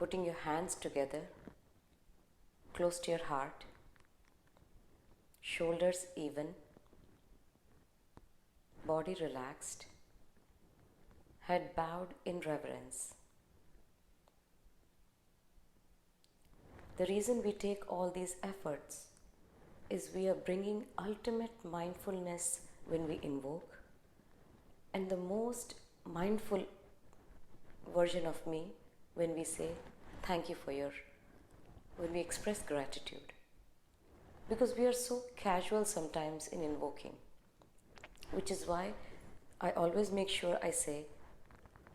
putting your hands together, close to your heart, shoulders even, body relaxed, head bowed in reverence. The reason we take all these efforts is we are bringing ultimate mindfulness when we invoke, and the most mindful version of me when we say thank you when we express gratitude. Because we are so casual sometimes in invoking, which is why I always make sure I say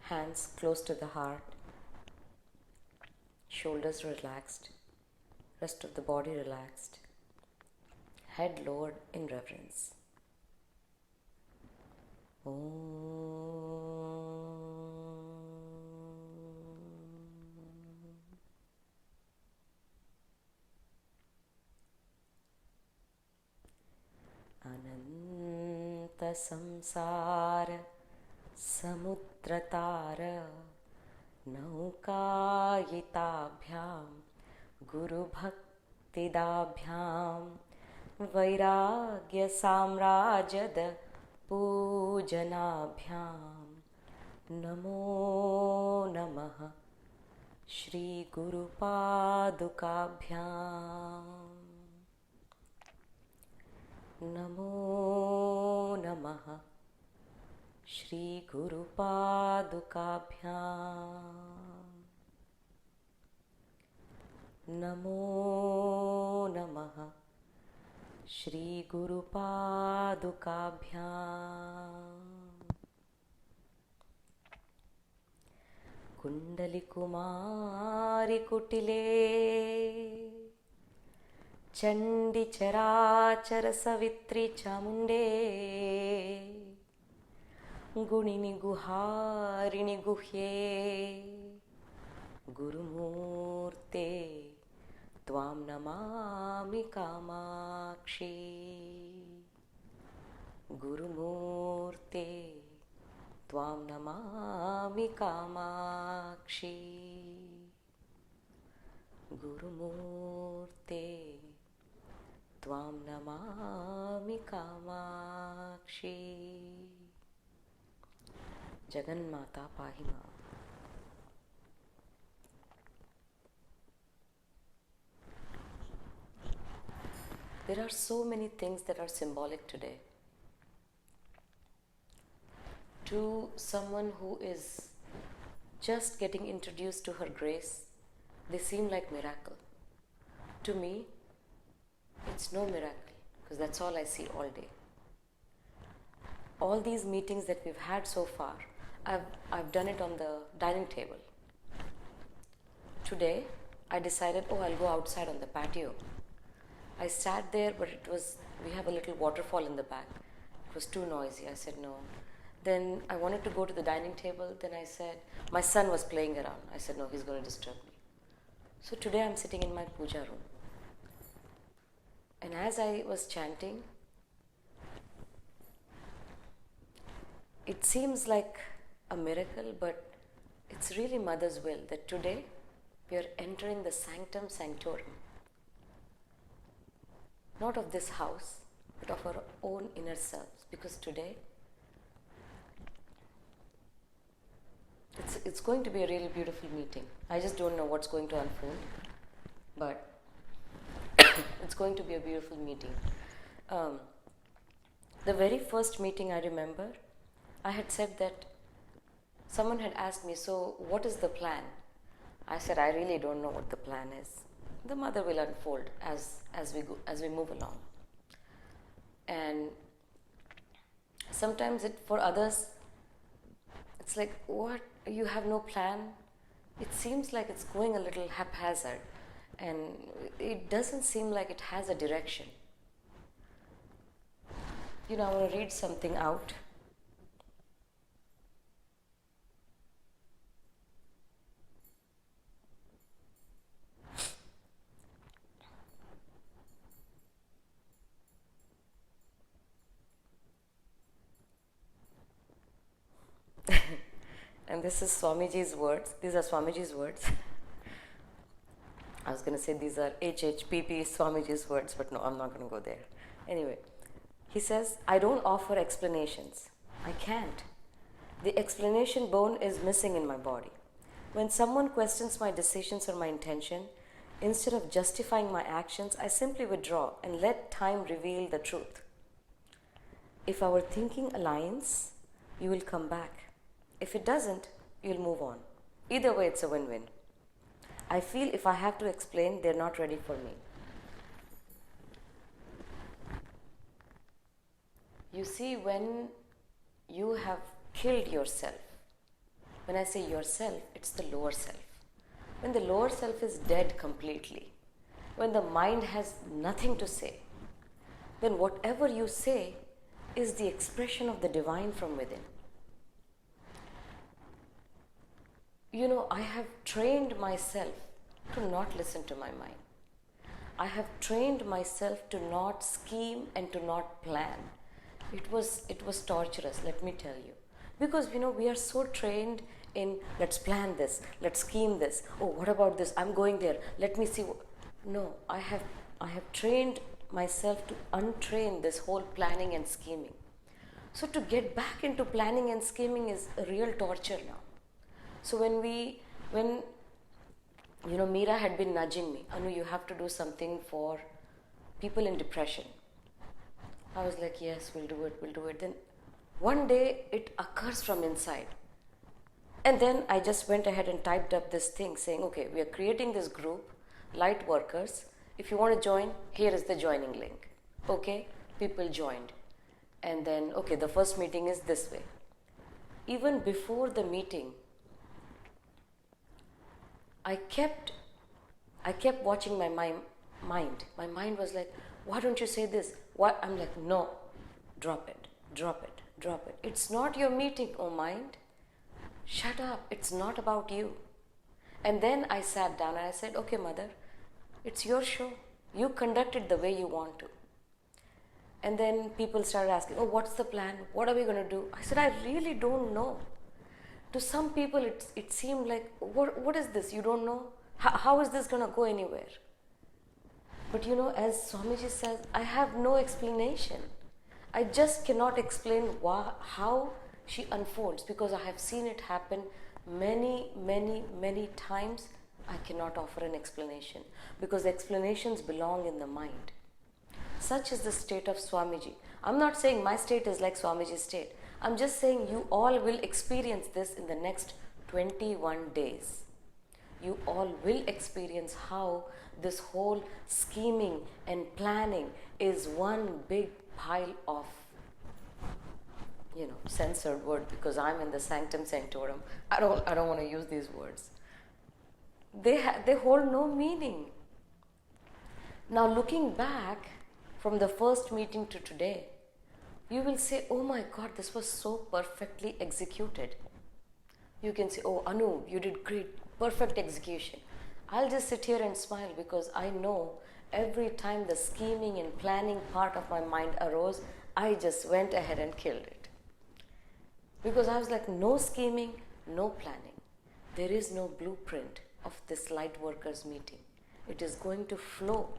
hands close to the heart, shoulders relaxed, rest of the body relaxed, head lowered in reverence. Ananta samsara samudratara naukayitabhyam guru bhaktidabhyam vairagya samrajada pujanabhyam namo namaha Shri Guru Padukabhyam Namo Namaha Shri Guru Padukabhyam Namo Namaha Shri Guru Padukabhyam Kundali Kumari Kutile Chandi Charachara Savitri Chamunde Gunini Guharini Guhye Gurumurte Tvam Namami Kamakshi Gurumurte Tvam Namami Kamakshi Gurumurte Tvam Namami Kamakshi Jagannmata Pahima. There are so many things that are symbolic today. To someone who is just getting introduced to her grace, they seem like miracle. To me, it's no miracle, because that's all I see all day. All these meetings that we've had so far, I've done it on the dining table. Today, I decided, I'll go outside on the patio. I sat there, but we have a little waterfall in the back. It was too noisy. I said no. Then I wanted to go to the dining table. Then I said, my son was playing around. I said, no, he's going to disturb me. So today I'm sitting in my puja room. And as I was chanting, it seems like a miracle, but it's really Mother's will that today we are entering the sanctum sanctorum. Not of this house, but of our own inner selves. Because today, it's going to be a really beautiful meeting. I just don't know what's going to unfold, but it's going to be a beautiful meeting. The very first meeting I remember, I had said that someone had asked me, so what is the plan? I said, I really don't know what the plan is. The Mother will unfold as we move along. And sometimes for others, it's like, what? You have no plan? It seems like it's going a little haphazard, and it doesn't seem like it has a direction. I want to read something out. And this is Swamiji's words. These are Swamiji's words. I was going to say these are HHPP Swamiji's words, but no, I'm not going to go there. Anyway, he says, I don't offer explanations. I can't. The explanation bone is missing in my body. When someone questions my decisions or my intention, instead of justifying my actions, I simply withdraw and let time reveal the truth. If our thinking aligns, you will come back. If it doesn't, you'll move on. Either way, it's a win-win. I feel if I have to explain, they're not ready for me. You see, when you have killed yourself, when I say yourself, it's the lower self. When the lower self is dead completely, when the mind has nothing to say, then whatever you say is the expression of the divine from within. You know, I have trained myself to not listen to my mind. I have trained myself to not scheme and to not plan. It was torturous, let me tell you. Because, you know, we are so trained in, let's plan this, let's scheme this. Oh, what about this? I'm going there. Let me see. No, I have trained myself to untrain this whole planning and scheming. So to get back into planning and scheming is a real torture now. So when you know, Meera had been nudging me, Anu, you have to do something for people in depression. I was like, yes, we'll do it. Then one day it occurs from inside. And then I just went ahead and typed up this thing saying, okay, we are creating this group, lightworkers. If you want to join, here is the joining link. Okay, people joined. And then, okay, the first meeting is this way. Even before the meeting, I kept watching my mind. My mind was like, why don't you say this? What? I'm like, no, drop it. It's not your meeting, oh mind. Shut up, it's not about you. And then I sat down and I said, okay, mother, it's your show. You conduct it the way you want to. And then people started asking, oh, what's the plan? What are we going to do? I said, I really don't know. To some people, it seemed like, what is this? You don't know? How is this going to go anywhere? But you know, as Swamiji says, I have no explanation. I just cannot explain how she unfolds, because I have seen it happen many times. I cannot offer an explanation because explanations belong in the mind. Such is the state of Swamiji. I'm not saying my state is like Swamiji's state. I'm just saying you all will experience this in the next 21 days. You all will experience how this whole scheming and planning is one big pile of, you know, censored word, because I'm in the sanctum sanctorum. I don't want to use these words. They hold no meaning. Now looking back from the first meeting to today, you will say, oh my God, this was so perfectly executed. You can say, oh Anu, you did great, perfect execution. I'll just sit here and smile, because I know every time the scheming and planning part of my mind arose, I just went ahead and killed it. Because I was like, no scheming, no planning. There is no blueprint of this Lightworkers meeting. It is going to flow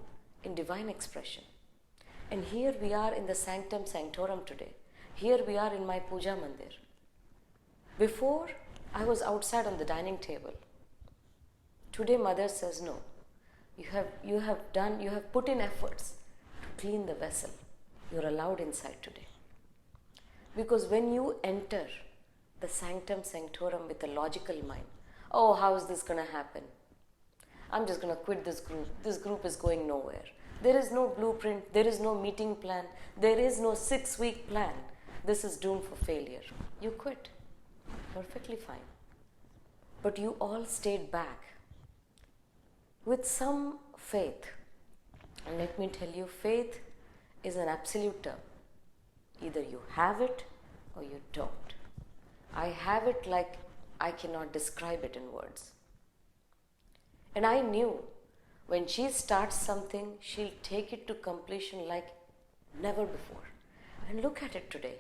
in divine expression. And here we are in the sanctum sanctorum today. Here we are in my puja mandir. Before, I was outside on the dining table. Today, Mother says, no, you have put in efforts to clean the vessel. You're allowed inside today. Because when you enter the sanctum sanctorum with a logical mind, oh, how is this going to happen? I'm just going to quit this group. This group is going nowhere. There is no blueprint. There is no meeting plan. There is no 6-week plan. This is doomed for failure. You quit. Perfectly fine. But you all stayed back with some faith. And let me tell you, faith is an absolute term. Either you have it or you don't. I have it like I cannot describe it in words. And I knew when she starts something, she'll take it to completion like never before. And look at it today.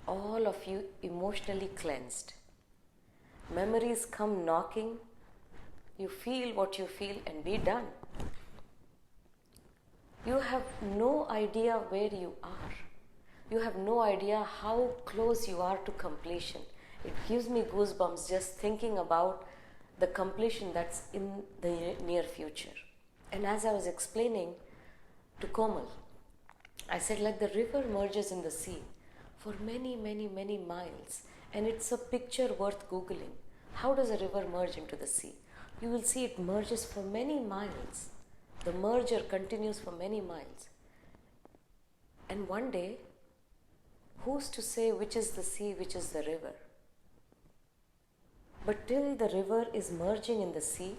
All of you emotionally cleansed. Memories come knocking You feel what you feel and be done. You have no idea where you are. You have no idea how close you are to completion. It gives me goosebumps just thinking about the completion that's in the near future. And as I was explaining to Komal, I said, like the river merges in the sea for many, many, many miles, and it's a picture worth Googling. How does a river merge into the sea? You will see it merges for many miles. The merger continues for many miles. And one day, who's to say which is the sea, which is the river? But till the river is merging in the sea,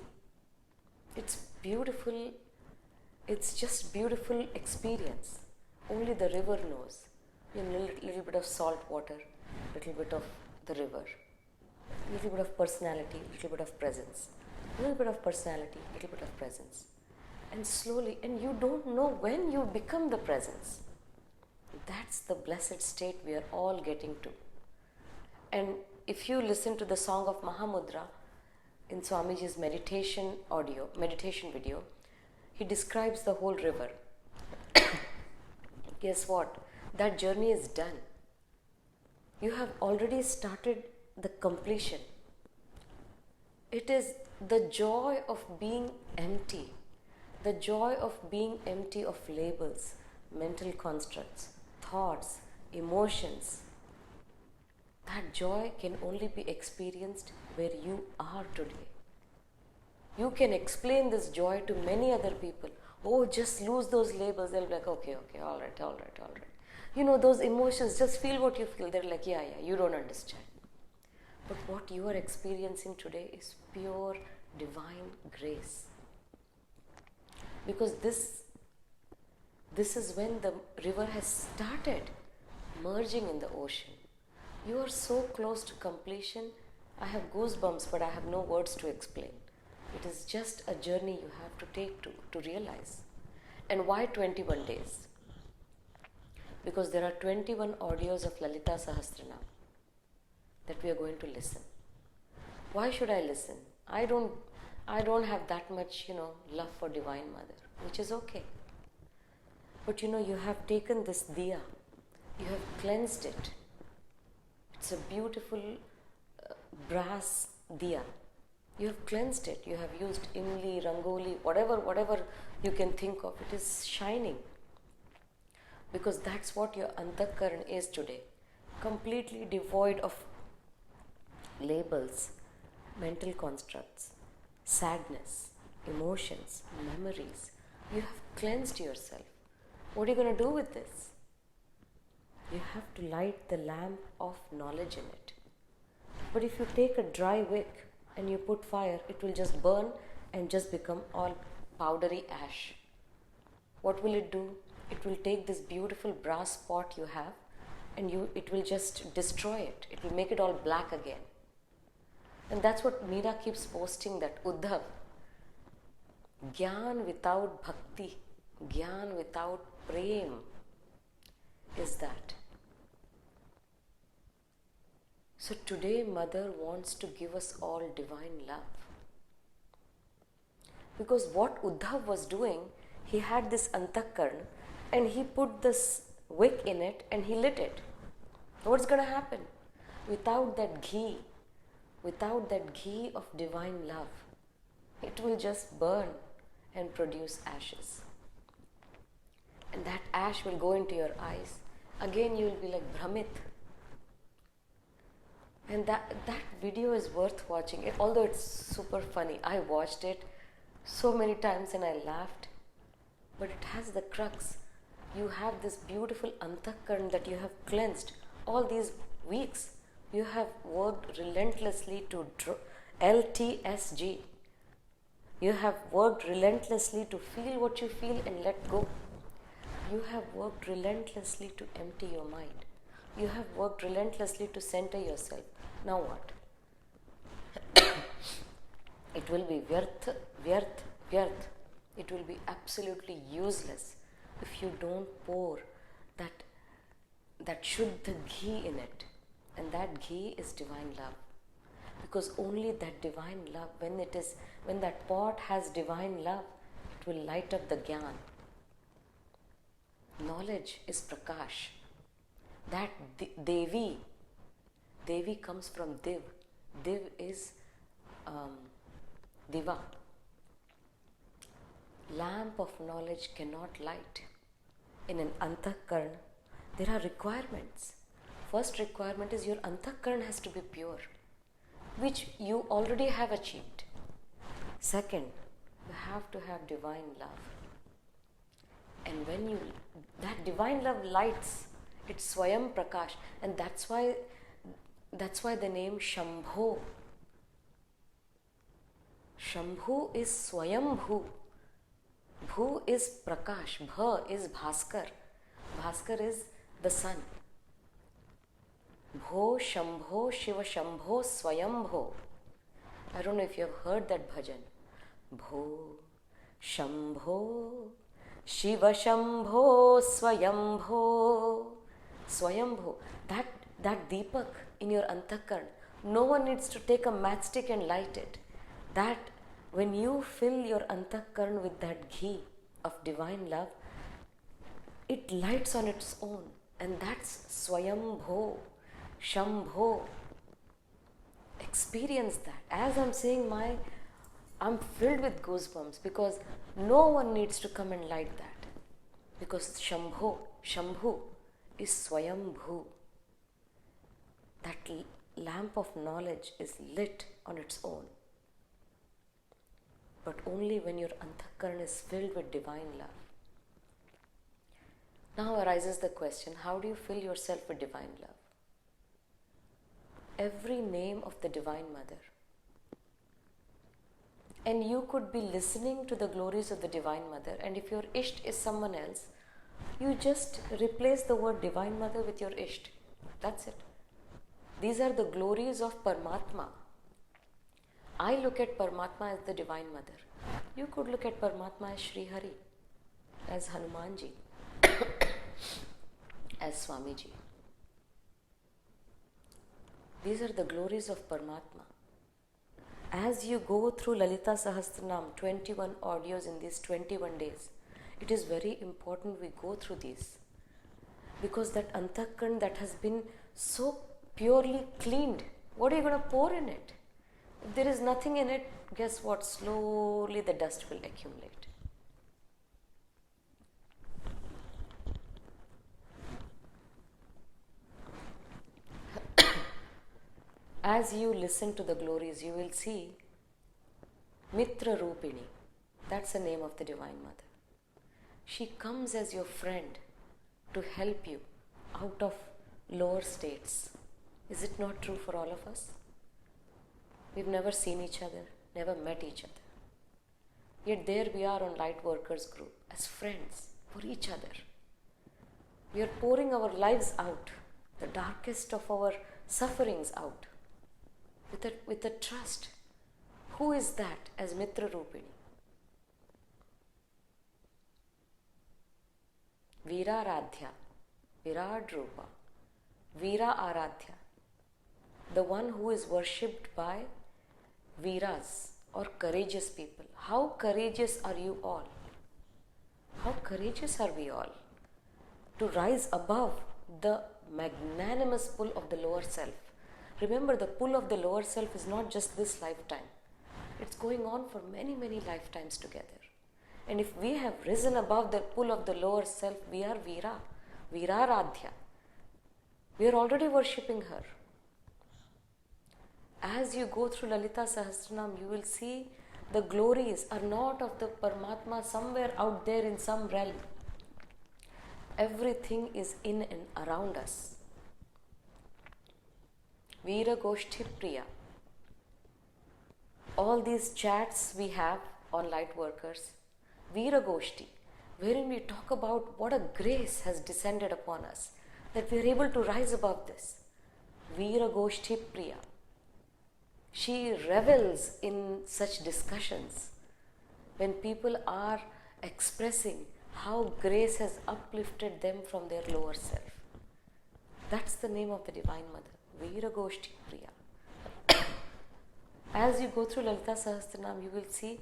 it's beautiful. It's just beautiful experience. Only the river knows. A little bit of salt water, little bit of the river, little bit of personality, little bit of presence, little bit of personality, little bit of presence. And slowly, and you don't know when you become the presence. That's the blessed state we are all getting to. And if you listen to the song of Mahamudra in Swamiji's meditation video, he describes the whole river. Guess what? That journey is done. You have already started the completion. It is the joy of being empty. The joy of being empty of labels, mental constructs, thoughts, emotions. That joy can only be experienced where you are today. You can explain this joy to many other people. Oh, just lose those labels. They'll be like, okay, all right. You know, those emotions, just feel what you feel. They're like, yeah, you don't understand. But what you are experiencing today is pure divine grace. Because this is when the river has started merging in the ocean. You are so close to completion. I have goosebumps, but I have no words to explain. It is just a journey you have to take to realize. And why 21 days? Because there are 21 audios of Lalita Sahasranam that we are going to listen. Why should I listen? I don't have that much, love for Divine Mother, which is okay. But you have taken this diya, you have cleansed it. It's a beautiful brass diya. You have cleansed it. You have used imli, rangoli, whatever you can think of. It is shining. Because that's what your antakaran is today. Completely devoid of labels, mental constructs, sadness, emotions, memories. You have cleansed yourself. What are you going to do with this? You have to light the lamp of knowledge in it. But if you take a dry wick and you put fire, it will just burn and just become all powdery ash. What will it do? It will take this beautiful brass pot you have and it will just destroy it. It will make it all black again. And that's what Meera keeps posting, that Uddhav, Gyan without bhakti, Gyan without prem is that. So today Mother wants to give us all divine love. Because what Uddhav was doing, he had this antakaran and he put this wick in it and he lit it. What's going to happen? Without that ghee of divine love, it will just burn and produce ashes. And that ash will go into your eyes. Again you will be like Brahmit. And that video is worth watching. Although it's super funny. I watched it so many times and I laughed. But it has the crux. You have this beautiful antakaran that you have cleansed all these weeks. You have worked relentlessly to LTSG. You have worked relentlessly to feel what you feel and let go. You have worked relentlessly to empty your mind. You have worked relentlessly to center yourself. Now what? It will be vyarth. It will be absolutely useless if you don't pour that shuddha ghee in it. And that ghee is divine love. Because only that divine love, when that pot has divine love, it will light up the Gyan. Knowledge is Prakash. That Devi comes from Div. Div is Diva. Lamp of knowledge cannot light. In an Antakaran, there are requirements. First requirement is your Antakaran has to be pure, which you already have achieved. Second, you have to have divine love. And when that divine love lights, it's Swayam Prakash, and that's why the name Shambho. Shambhu is Swayambhu. Bhu is Prakash. Bha is Bhaskar. Bhaskar is the sun. Bho Shambho Shiva Shambho Swayambho. I don't know if you have heard that bhajan. Bho Shambho Shiva Shambho Swayambho. Swayambho. That Deepak in your Antakaran, no one needs to take a matchstick and light it. That when you fill your Antakaran with that ghee of divine love, it lights on its own. And that's Swayambho, Shambho. Experience that. As I'm saying, I'm filled with goosebumps because no one needs to come and light that. Because Shambhu is Swayambhu. That lamp of knowledge is lit on its own. But only when your Antakaran is filled with divine love. Now arises the question, how do you fill yourself with divine love? Every name of the Divine Mother. And you could be listening to the glories of the Divine Mother, and if your Isht is someone else, you just replace the word Divine Mother with your Isht. That's it. These are the glories of Paramatma. I look at Paramatma as the Divine Mother. You could look at Paramatma as Sri Hari, as Hanumanji, as Swamiji. These are the glories of Paramatma. As you go through Lalita Sahasranam, 21 audios in these 21 days, it is very important we go through these. Because that Antakaran that has been so purely cleaned, what are you going to pour in it? If there is nothing in it, guess what? Slowly the dust will accumulate. As you listen to the glories, you will see Mitra Rupini. That's the name of the Divine Mother. She comes as your friend to help you out of lower states. Is it not true for all of us? We've never seen each other, never met each other. Yet there we are on Lightworkers group as friends for each other. We are pouring our lives out, the darkest of our sufferings out, with a trust. Who is that as Mitra Rupini? Veera Aradhya, Virat Rupa, Veera Aradhya, the one who is worshipped by Veeras or courageous people. How courageous are you all? How courageous are we all to rise above the magnanimous pull of the lower self? Remember, the pull of the lower self is not just this lifetime. It's going on for many, many lifetimes together. And if we have risen above the pull of the lower self, we are Veera, Veera Radhya. We are already worshipping her. As you go through Lalita Sahasranam, you will see the glories are not of the Paramatma somewhere out there in some realm. Everything is in and around us. Veera Goshti Priya. All these chats we have on Lightworkers, Veera Goshti, wherein we talk about what a grace has descended upon us, that we are able to rise above this. Veera Goshti Priya. She revels in such discussions when people are expressing how grace has uplifted them from their lower self. That's the name of the Divine Mother, Veera Goshti Priya. As you go through Lalita Sahasranam, you will see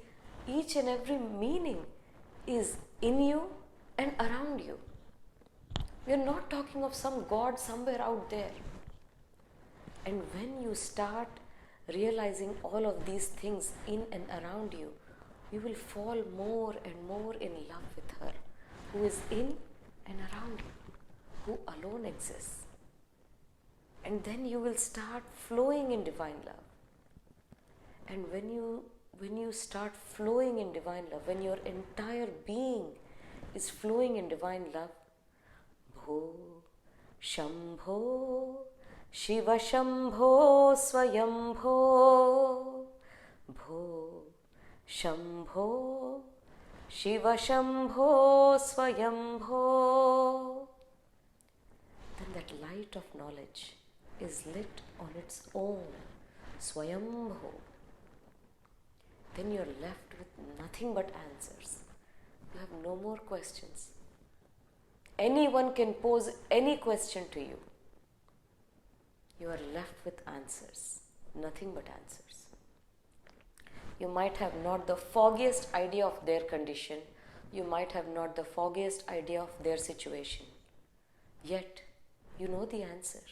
each and every meaning is in you and around you. We are not talking of some God somewhere out there. And when you start realizing all of these things in and around you, you will fall more and more in love with her, who is in and around you, who alone exists. And then you will start flowing in divine love. And when you start flowing in divine love, when your entire being is flowing in divine love, Bho Shambho Shiva Shambho Swayambho, Bho Shambho Shiva Shambho Swayambho, then that light of knowledge is lit on its own, Swayambho. Then you are left with nothing but answers. You have no more questions. Anyone can pose any question to you. You are left with answers, nothing but answers. You might have not the foggiest idea of their condition. You might have not the foggiest idea of their situation. Yet, you know the answer.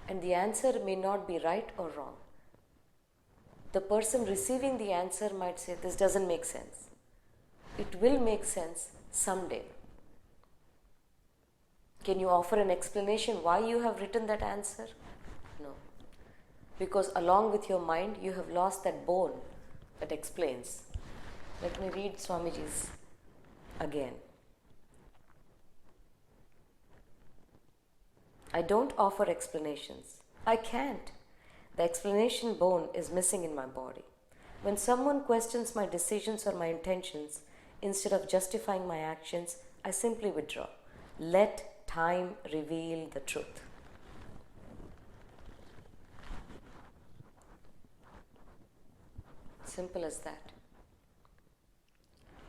And the answer may not be right or wrong. The person receiving the answer might say, this doesn't make sense. It will make sense someday. Can you offer an explanation why you have written that answer? No. Because along with your mind, you have lost that bone that explains. Let me read Swamiji's again. I don't offer explanations. I can't. The explanation bone is missing in my body. When someone questions my decisions or my intentions, instead of justifying my actions, I simply withdraw. Let time reveal the truth. Simple as that.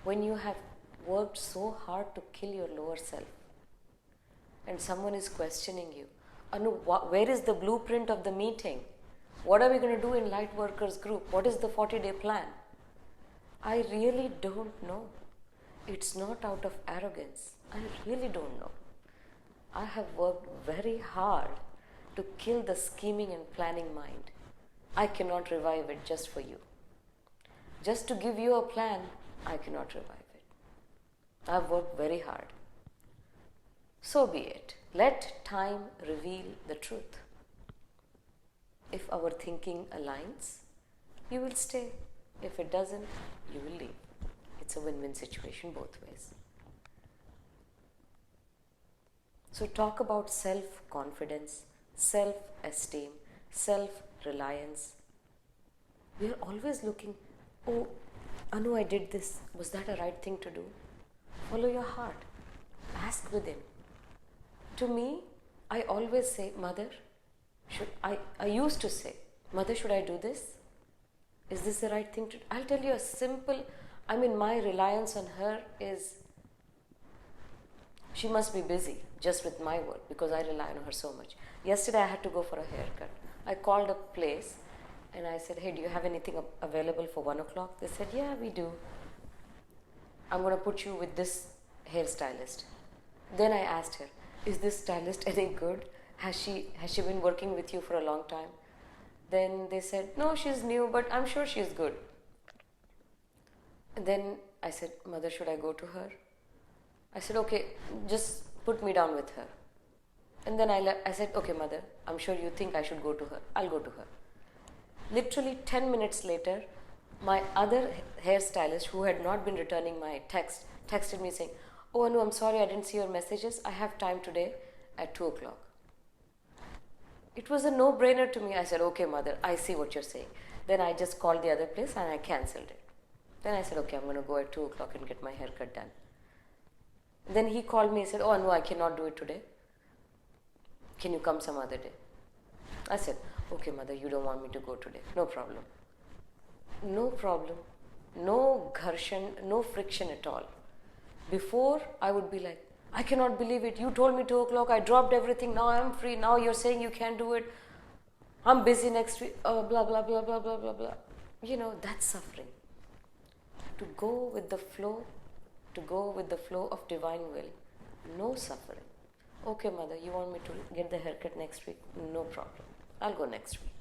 When you have worked so hard to kill your lower self, and someone is questioning you, Anu, where is the blueprint of the meeting? What are we going to do in Lightworkers group? What is the 40-day plan? I really don't know. It's not out of arrogance. I really don't know. I have worked very hard to kill the scheming and planning mind. I cannot revive it just for you. Just to give you a plan, I cannot revive it. I've worked very hard. So be it. Let time reveal the truth. If our thinking aligns, you will stay. If it doesn't, you will leave. It's a win-win situation both ways. So talk about self-confidence, self-esteem, self-reliance. We are always looking, oh, Anu, I did this. Was that a right thing to do? Follow your heart. Ask within. To me, I always say, Mother, I used to say, Mother, should I do this? Is this the right thing to do? I'll tell you a simple, my reliance on her is, she must be busy just with my work because I rely on her so much. Yesterday I had to go for a haircut. I called a place and I said, hey, do you have anything available for 1 o'clock? They said, yeah, we do. I'm going to put you with this hairstylist. Then I asked her, is this stylist any good? Has she been working with you for a long time? Then they said, no, she's new, but I'm sure she's good. And then I said, Mother, should I go to her? I said, okay, just put me down with her. And then I said, okay, Mother, I'm sure you think I should go to her. I'll go to her. Literally 10 minutes later, my other hairstylist, who had not been returning my text, texted me saying, oh, Anu, I'm sorry, I didn't see your messages. I have time today at 2 o'clock. It was a no-brainer to me. I said, okay, Mother, I see what you're saying. Then I just called the other place and I cancelled it. Then I said, okay, I'm going to go at 2 o'clock and get my haircut done. Then he called me and said, oh, no, I cannot do it today. Can you come some other day? I said, okay, Mother, you don't want me to go today. No problem. No problem. No gharshan, no friction at all. Before, I would be like, I cannot believe it. You told me 2 o'clock. I dropped everything. Now I'm free. Now you're saying you can't do it. I'm busy next week, blah, blah, blah, blah, blah, blah, blah. That's suffering. To go with the flow, of divine will, no suffering. Okay, mother, you want me to get the haircut next week? No problem. I'll go next week.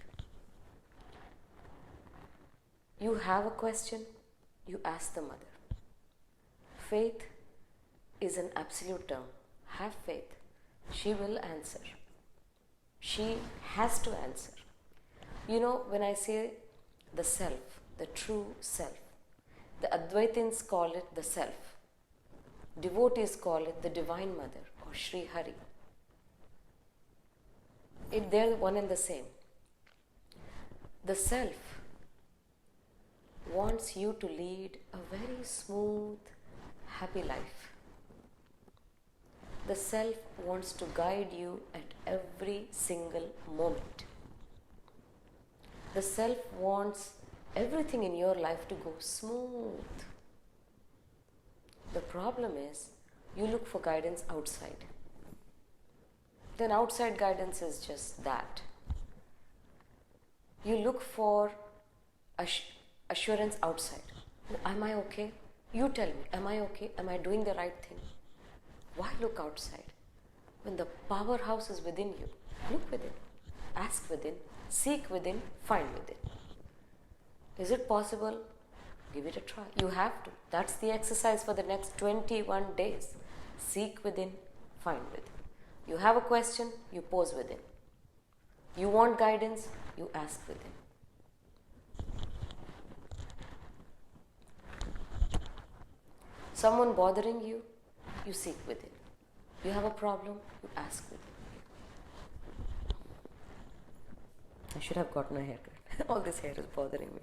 You have a question, you ask the mother. Faith is an absolute term. Have faith. She will answer. She has to answer. When I say the self, the true self, the Advaitins call it the self. Devotees call it the Divine Mother or Sri Hari. They're one and the same. The self wants you to lead a very smooth, happy life. The self wants to guide you at every single moment. The self wants everything in your life to go smooth. The problem is, you look for guidance outside. Then outside guidance is just that. You look for assurance outside. Oh, am I okay? You tell me, am I okay? Am I doing the right thing? Why look outside? When the powerhouse is within you, look within, ask within, seek within, find within. Is it possible? Give it a try. You have to. That's the exercise for the next 21 days. Seek within, find within. You have a question, you pose within. You want guidance, you ask within. Someone bothering you, you seek within. You have a problem, you ask within. I should have gotten a haircut. All this hair is bothering me.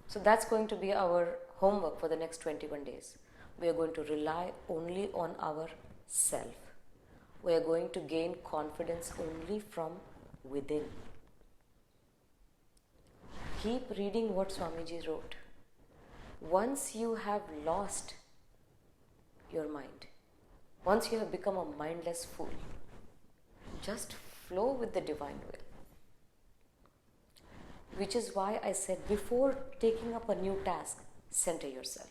So that's going to be our homework for the next 21 days. We are going to rely only on our self. We are going to gain confidence only from within. Keep reading what Swamiji wrote. Once you have lost your mind, once you have become a mindless fool, just flow with the divine will. Which is why I said, before taking up a new task, center yourself.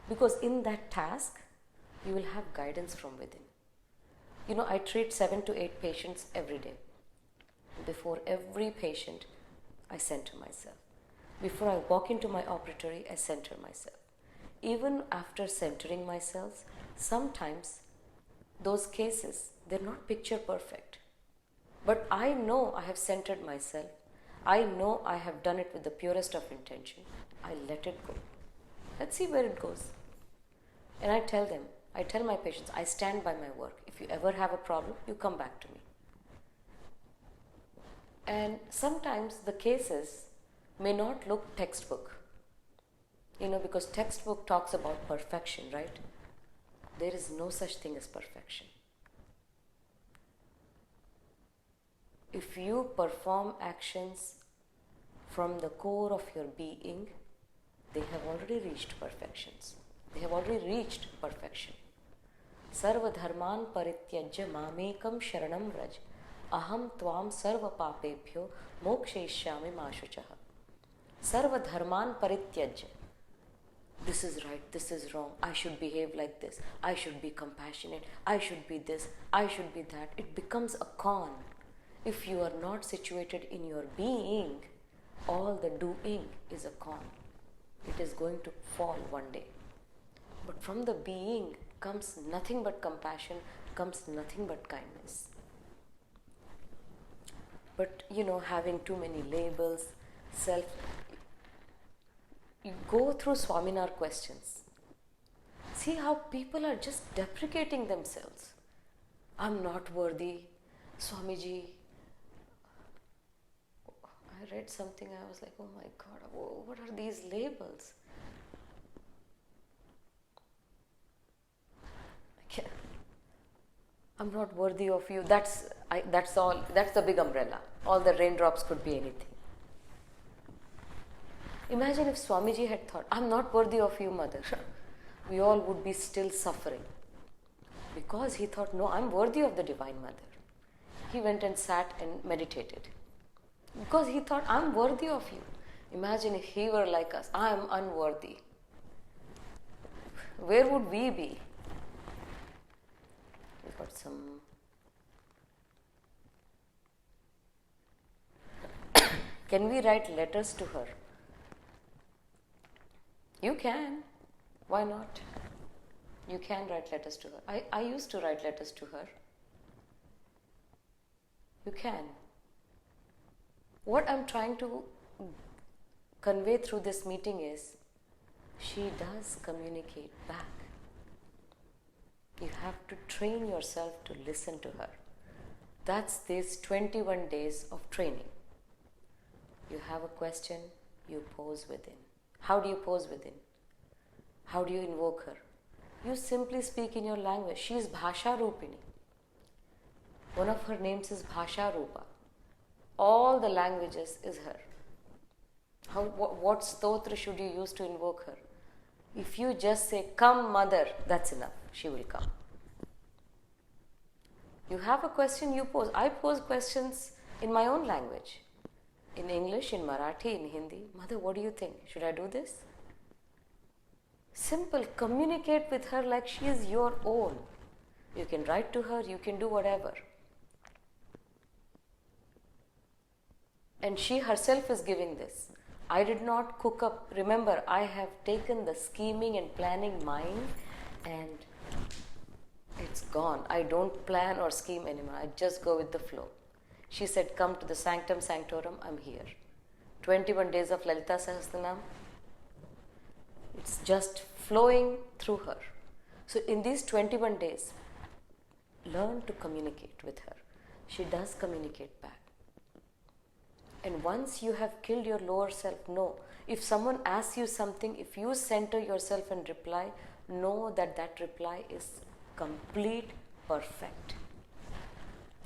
Because in that task, you will have guidance from within. I treat 7 to 8 patients every day. Before every patient, I center myself. Before I walk into my operatory, I center myself. Even after centering myself, sometimes those cases, they're not picture perfect. But I know I have centered myself. I know I have done it with the purest of intention. I let it go. Let's see where it goes. And I tell my patients, I stand by my work. If you ever have a problem, you come back to me. And sometimes the cases may not look textbook. Because textbook talks about perfection, right? There is no such thing as perfection. If you perform actions from the core of your being, they have already reached perfections. They have already reached perfection. Sarva dharman parityajya mamekam sharanam raj. Aham tvam sarva papebhyo mokshayishyami mashuchaha. Sarva dharman parityajya. This is right, this is wrong, I should behave like this, I should be compassionate, I should be this, I should be that. It becomes a con. If you are not situated in your being, all the doing is a con. It is going to fall one day. But from the being comes nothing but compassion, comes nothing but kindness. But having too many labels, you go through Swaminar questions. See how people are just deprecating themselves. I'm not worthy. Swamiji, I read something, I was like, oh my God, what are these labels? I'm not worthy of you. That's all. That's the big umbrella. All the raindrops could be anything. Imagine if Swamiji had thought, I'm not worthy of you, mother. We all would be still suffering. Because he thought, no, I'm worthy of the Divine Mother. he went and sat and meditated. Because he thought, I'm worthy of you. Imagine if he were like us, I am unworthy. Where would we be? We've got some. Can we write letters to her? You can. Why not? You can write letters to her. I used to write letters to her. You can. What I'm trying to convey through this meeting is, she does communicate back. You have to train yourself to listen to her. That's these 21 days of training. You have a question, you pose within. How do you pose within? How do you invoke her? You simply speak in your language. She is Bhasha Rupini. One of her names is Bhasha Rupa. All the languages is her. What stotra should you use to invoke her? If you just say, come mother, that's enough. She will come. You have a question, you pose. I pose questions in my own language. In English, in Marathi, in Hindi. Mother, what do you think? Should I do this? Simple. Communicate with her like she is your own. You can write to her, you can do whatever. And she herself is giving this. I did not cook up. Remember, I have taken the scheming and planning mind and it's gone. I don't plan or scheme anymore. I just go with the flow. She said, come to the Sanctum Sanctorum, I'm here. 21 days of Lalita Sahasranam. It's just flowing through her. So in these 21 days, learn to communicate with her. She does communicate back. And once you have killed your lower self, know. If someone asks you something, if you center yourself and reply, know that that reply is complete, perfect.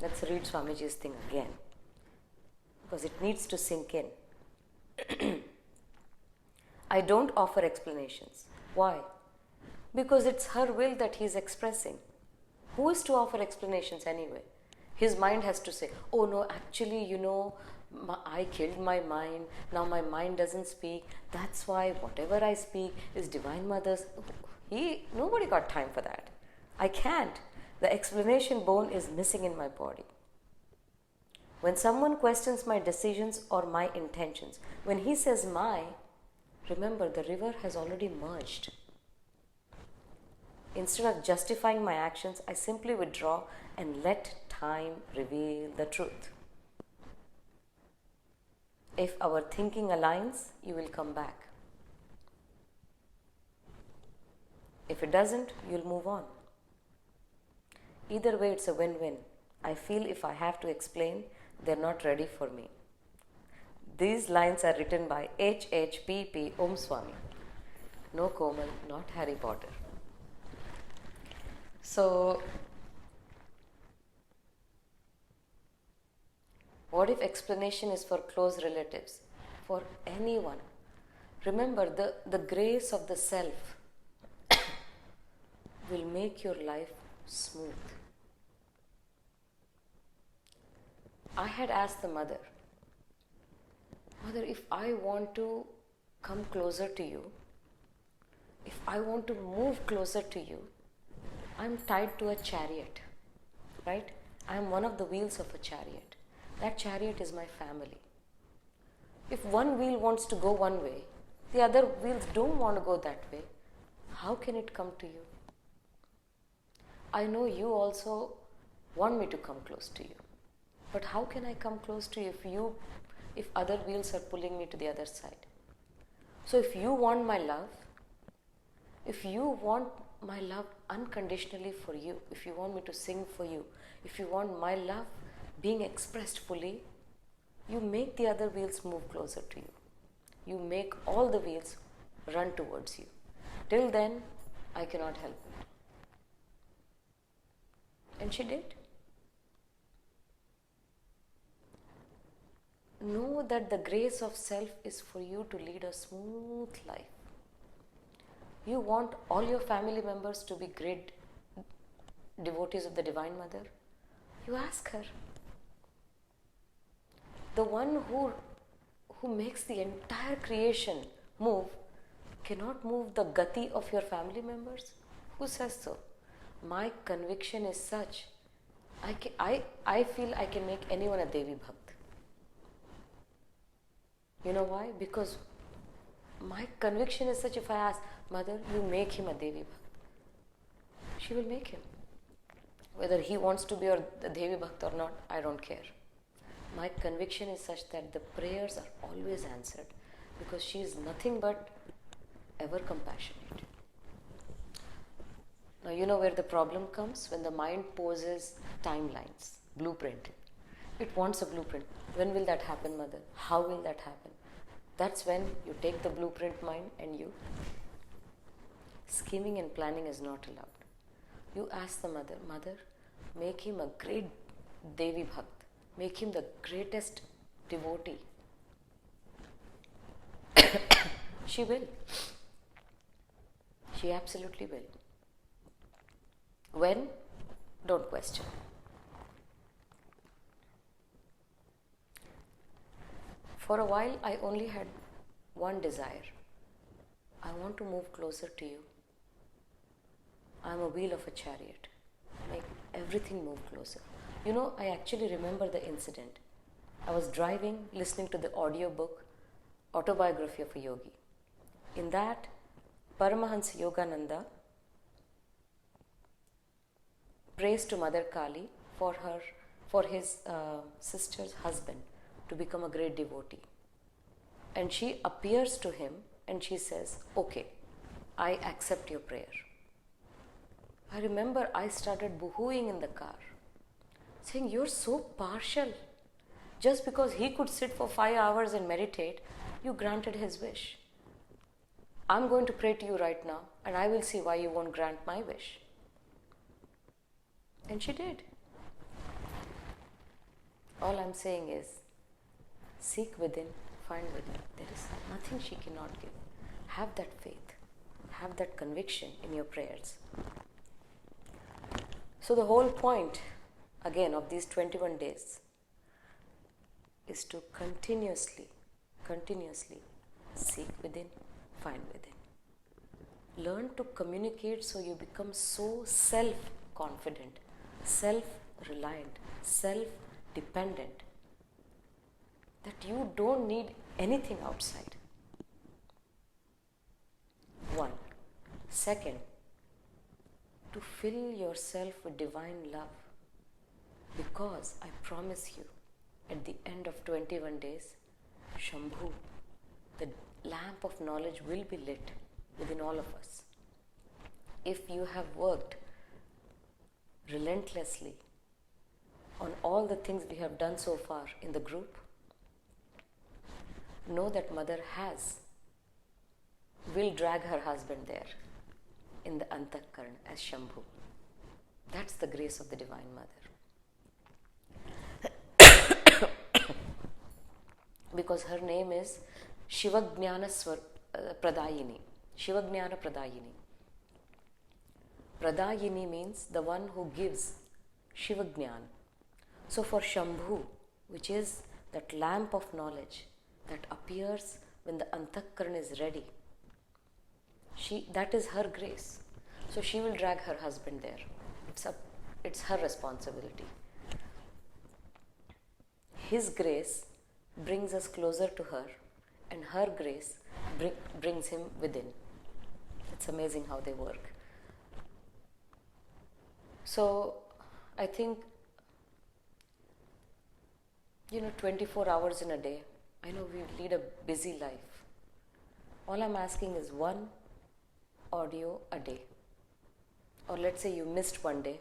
Let's read Swamiji's thing again, because it needs to sink in. I don't offer explanations. Why? Because it's her will that he is expressing. Who is to offer explanations anyway? His mind has to say, oh no, actually, I killed my mind. Now my mind doesn't speak. That's why whatever I speak is Divine Mother's. Nobody got time for that. I can't. The explanation bone is missing in my body. When someone questions my decisions or my intentions, when he says my, remember the river has already merged. Instead of justifying my actions, I simply withdraw and let time reveal the truth. If our thinking aligns, you will come back. If it doesn't, you'll move on. Either way, it's a win-win. I feel if I have to explain, they're not ready for me. These lines are written by H.H.P.P. Om Swami. No Komal, not Harry Potter. So, what if explanation is for close relatives? For anyone. Remember, the grace of the self will make your life smooth. I had asked the mother, Mother, if I want to come closer to you, if I want to move closer to you, I'm tied to a chariot, right? I'm one of the wheels of a chariot. That chariot is my family. If one wheel wants to go one way, the other wheels don't want to go that way, how can it come to you? I know you also want me to come close to you. But how can I come close to you if other wheels are pulling me to the other side? So if you want my love, if you want my love unconditionally for you, if you want me to sing for you, if you want my love being expressed fully, you make the other wheels move closer to you. You make all the wheels run towards you. Till then, I cannot help it. And she did. Know that the grace of self is for you to lead a smooth life. You want all your family members to be great devotees of the Divine Mother? You ask her. The one who makes the entire creation move cannot move the gati of your family members? Who says so? My conviction is such, I feel I can make anyone a Devi Bhakt. You know why? Because my conviction is such, if I ask, Mother, you make him a Devi Bhakt, she will make him. Whether he wants to be a Devi Bhakt or not, I don't care. My conviction is such that the prayers are always answered because she is nothing but ever compassionate. Now you know where the problem comes? When the mind poses timelines, blueprint. It wants a blueprint. When will that happen, Mother? How will that happen? That's when you take the blueprint mind and you... Scheming and planning is not allowed. You ask the mother, Mother, make him a great Devi Bhakt. Make him the greatest devotee. She will. She absolutely will. When? Don't question. For a while, I only had one desire. I want to move closer to you. I am a wheel of a chariot. Make everything move closer. You know, I actually remember the incident. I was driving, listening to the audiobook, Autobiography of a Yogi. In that, Paramahansa Yogananda prays to Mother Kali for his sister's husband to become a great devotee. And she appears to him and she says, okay, I accept your prayer. I remember I started boohooing in the car, saying, you're so partial. Just because he could sit for 5 hours and meditate, you granted his wish. I'm going to pray to you right now and I will see why you won't grant my wish. And she did. All I'm saying is, seek within, find within. There is nothing she cannot give. Have that faith. Have that conviction in your prayers. So the whole point, again, of these 21 days is to continuously seek within, find within. Learn to communicate so you become so self-confident, self-reliant, self-dependent that you don't need anything outside. 1. Second, to fill yourself with divine love, because I promise you, at the end of 21 days, Shambhu, the lamp of knowledge will be lit within all of us. If you have worked relentlessly on all the things we have done so far in the group, know that Mother will drag her husband there in the Antakaran as Shambhu. That's the grace of the Divine Mother. Because her name is Shivajnana Pradayini. Shivajnana Pradayini. Pradayini means the one who gives Shivajnana. So for Shambhu, which is that lamp of knowledge that appears when the Antakaran is ready, that is her grace. So she will drag her husband there. It's her responsibility. His grace brings us closer to her, and her grace brings him within. It's amazing how they work. So I think, 24 hours in a day, I know we lead a busy life. All I'm asking is 1 audio a day. Or let's say you missed 1 day,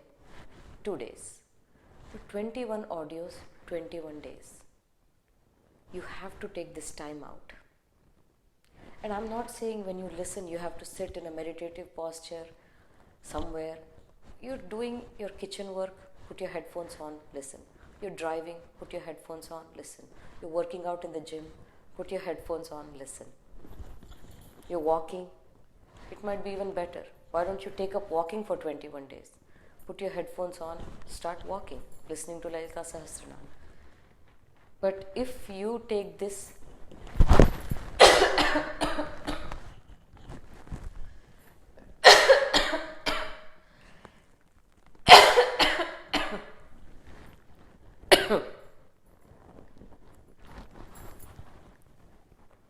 2 days. So 21 audios, 21 days. You have to take this time out. And I'm not saying when you listen, you have to sit in a meditative posture somewhere. You're doing your kitchen work, put your headphones on, listen. You're driving, put your headphones on, listen. You're working out in the gym, put your headphones on, listen. You're walking, it might be even better. Why don't you take up walking for 21 days? Put your headphones on, start walking, listening to Lalita Sahasranam. But if you take this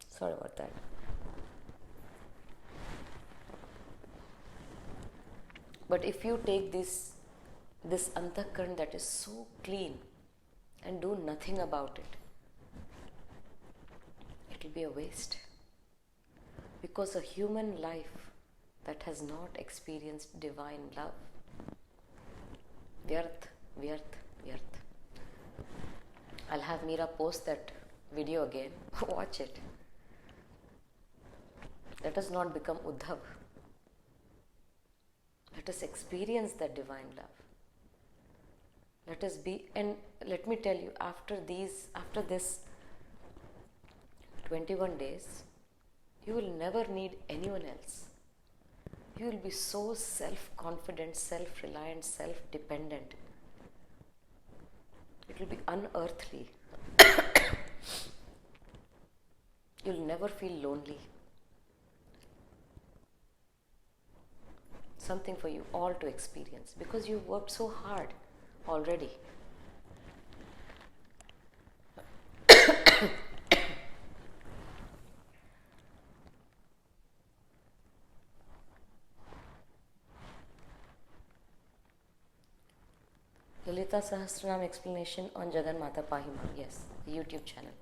sorry about that. But if you take this antakaran that is so clean and do nothing about it, it will be a waste. Because a human life that has not experienced divine love, vyarth, vyarth, vyarth. I'll have Meera post that video again. Watch it. Let us not become Uddhav. Let us experience that divine love. Let us be, and let me tell you, after this 21 days, you will never need anyone else. You will be so self-confident, self-reliant, self-dependent. It will be unearthly. You'll never feel lonely. Something for you all to experience because you've worked so hard already. Lalita Sahasranam explanation on Jagan Mata Pahima, yes, the YouTube channel.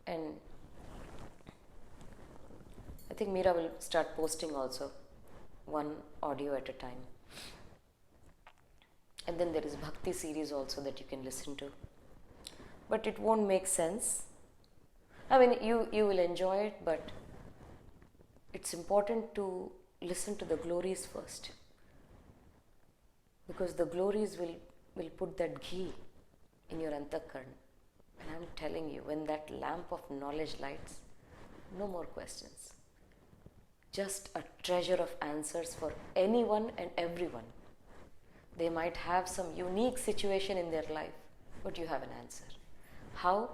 And I think Meera will start posting also, one audio at a time. And then there is Bhakti series also that you can listen to. But it won't make sense. I mean, you will enjoy it, but it's important to listen to the glories first. Because the glories will put that ghee in your antakaran. And I'm telling you, when that lamp of knowledge lights, no more questions. Just a treasure of answers for anyone and everyone. They might have some unique situation in their life, but you have an answer. How?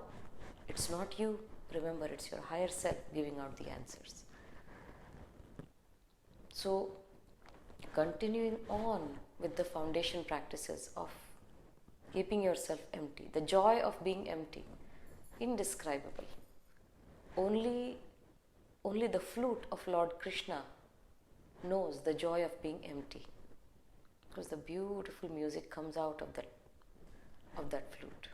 It's not you. Remember, it's your higher self giving out the answers. So, continuing on with the foundation practices of keeping yourself empty, the joy of being empty, indescribable. Only the flute of Lord Krishna knows the joy of being empty, because the beautiful music comes out of that flute.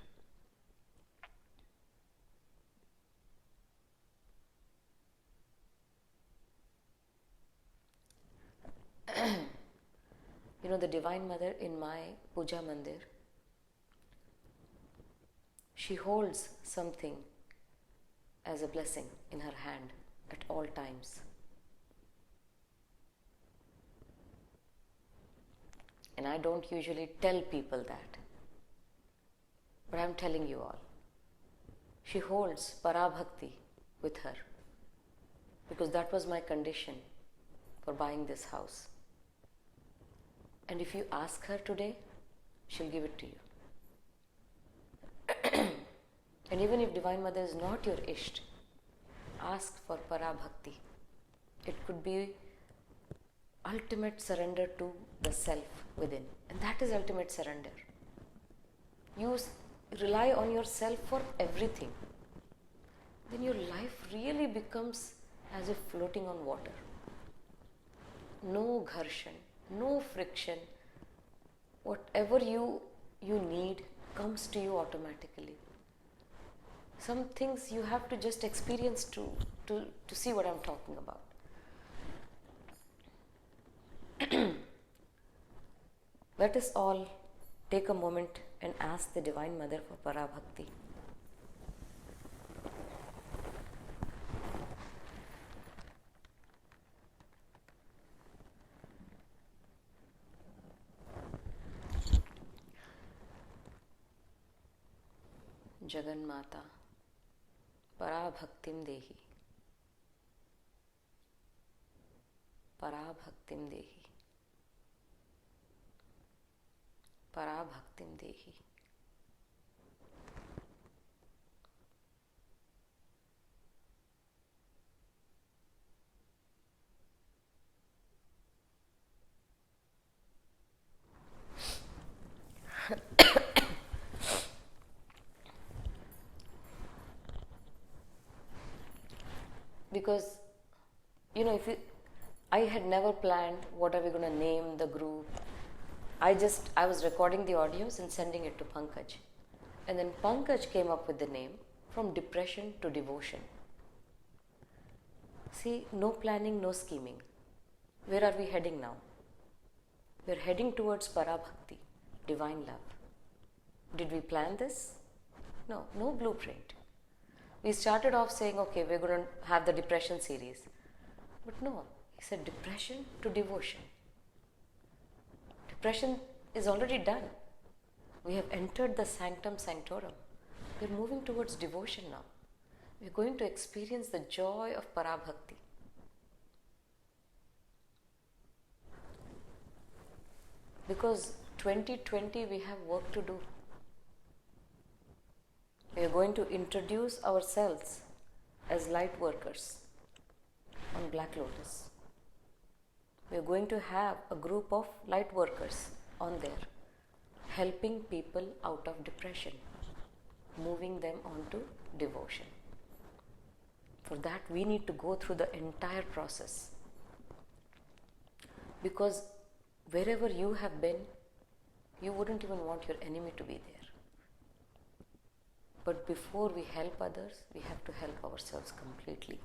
You know, the Divine Mother in my puja mandir, she holds something as a blessing in her hand at all times. And I don't usually tell people that, but I'm telling you all. She holds Parabhakti with her, because that was my condition for buying this house. And if you ask her today, she'll give it to you. And even if Divine Mother is not your Isht, ask for Parabhakti. It could be ultimate surrender to the self within. And that is ultimate surrender. You rely on yourself for everything. Then your life really becomes as if floating on water. No gharshan, no friction. Whatever you need comes to you automatically. Some things you have to just experience to see what I'm talking about. Let us all take a moment and ask the Divine Mother for Parabhakti. Jagan Mata, Parabhaktim Dehi. Parabhaktim Dehi. Parabhaktim Dehi. Because, if you, I had never planned what are we going to name the group. I was recording the audios and sending it to Pankaj. And then Pankaj came up with the name From Depression to Devotion. See, no planning, no scheming. Where are we heading now? We're heading towards Parabhakti, divine love. Did we plan this? No, no blueprint. We started off saying, okay, we're going to have the depression series. But no, he said depression to devotion. Depression is already done. We have entered the sanctum sanctorum. We're moving towards devotion now. We're going to experience the joy of Parabhakti. Because 2020 we have work to do. We are going to introduce ourselves as light workers on Black Lotus. We are going to have a group of light workers on there, helping people out of depression, moving them onto devotion. For that, we need to go through the entire process. Because wherever you have been, you wouldn't even want your enemy to be there. But before we help others, we have to help ourselves completely.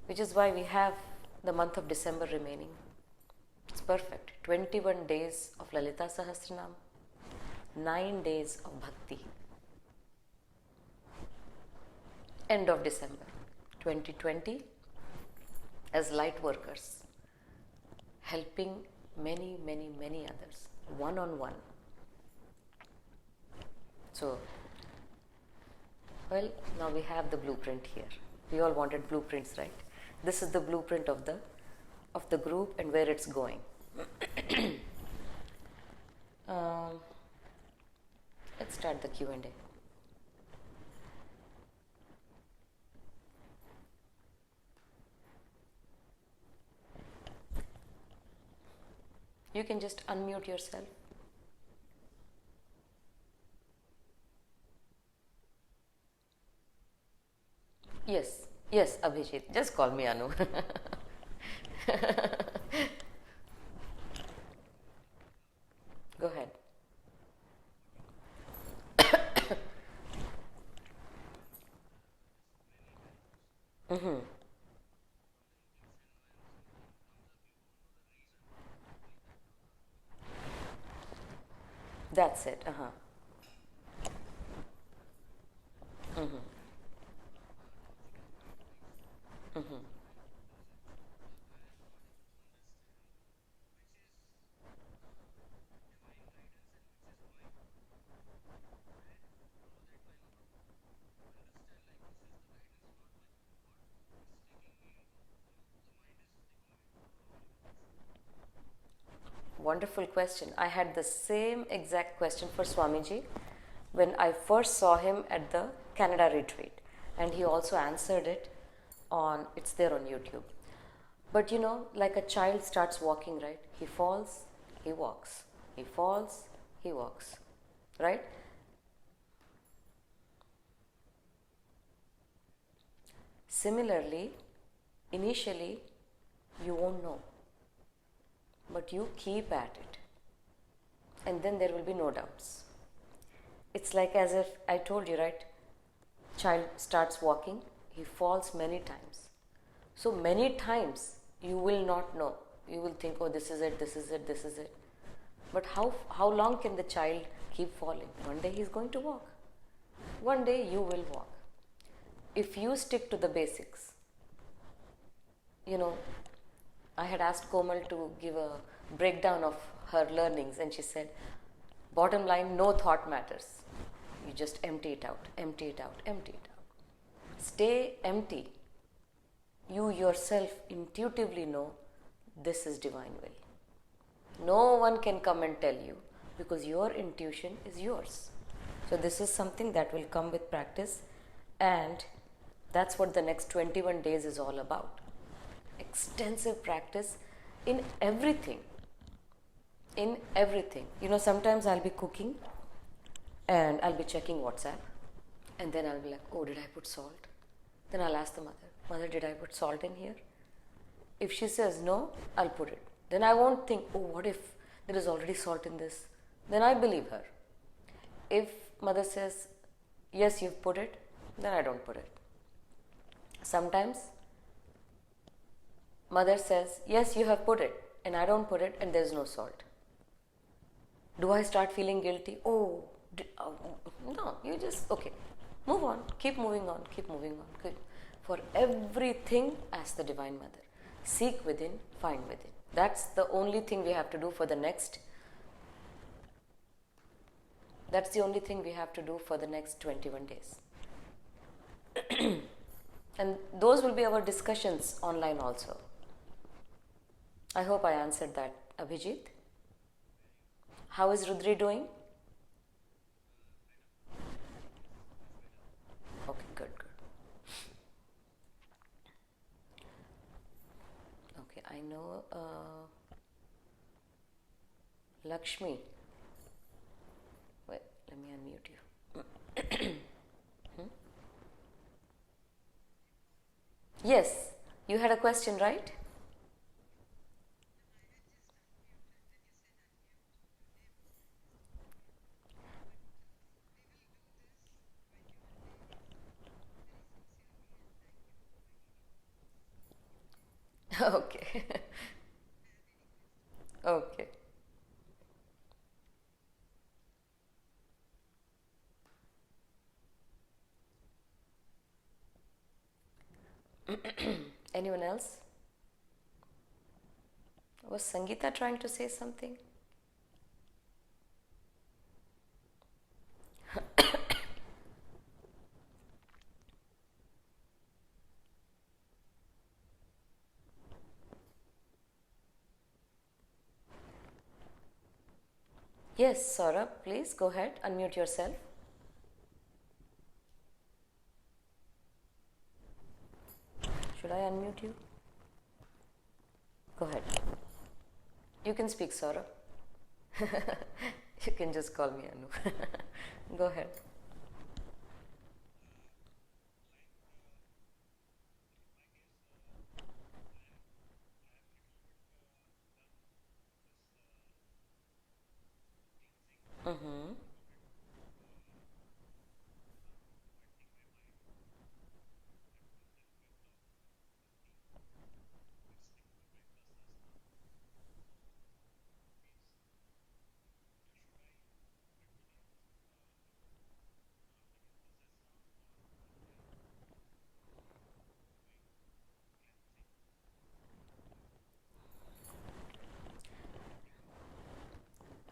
Which is why we have the month of December remaining. It's perfect. 21 days of Lalita Sahasranam, 9 days of Bhakti. End of December 2020 as light workers, helping many, many, many others, one-on-one. So, well, now we have the blueprint here. We all wanted blueprints, right? This is the blueprint of the group and where it's going. Let's start the Q&A. You can just unmute yourself. Yes, Abhijit. Just call me Anu. Go ahead. Mm-hmm. That's it. Mm-hmm. Mm-hmm. Wonderful question. I had the same exact question for Swamiji when I first saw him at the Canada retreat, and he also answered it it's there on YouTube. But like a child starts walking, right? He falls, he walks. He falls, he walks. Right? Similarly, initially, you won't know. But you keep at it. And then there will be no doubts. It's like as if I told you, right? Child starts walking, he falls many times. So many times you will not know. You will think, oh, this is it, this is it, this is it. But how long can the child keep falling? One day he's going to walk. One day you will walk. If you stick to the basics, I had asked Komal to give a breakdown of her learnings, and she said, bottom line, no thought matters. You just empty it out, empty it out, empty it out. Stay empty. You yourself intuitively know this is divine will. No one can come and tell you because your intuition is yours. So this is something that will come with practice, and that's what the next 21 days is all about. Extensive practice in everything. In everything. Sometimes I'll be cooking and I'll be checking WhatsApp, and then I'll be like, oh, did I put salt? Then I'll ask the mother, Mother, did I put salt in here? If she says no, I'll put it. Then I won't think, oh, what if there is already salt in this? Then I believe her. If mother says, yes, you've put it, then I don't put it. Sometimes mother says, yes, you have put it, and I don't put it, and there's no salt. Do I start feeling guilty? Oh, no, you just, okay, move on, keep moving on, keep moving on. For everything, ask the Divine Mother. Seek within, find within. That's the only thing we have to do for the next. That's the only thing we have to do for the next 21 days. And those will be our discussions online also. I hope I answered that, Abhijit. How is Rudri doing? Okay, good. Okay, I know Lakshmi. Wait, let me unmute you. Yes, you had a question, right? Okay. Okay. Anyone else? Was Sangeeta trying to say something? Yes, Saurabh, please go ahead, unmute yourself. Should I unmute you? Go ahead. You can speak, Saurabh. You can just call me Anu. Go ahead. Mm-hmm.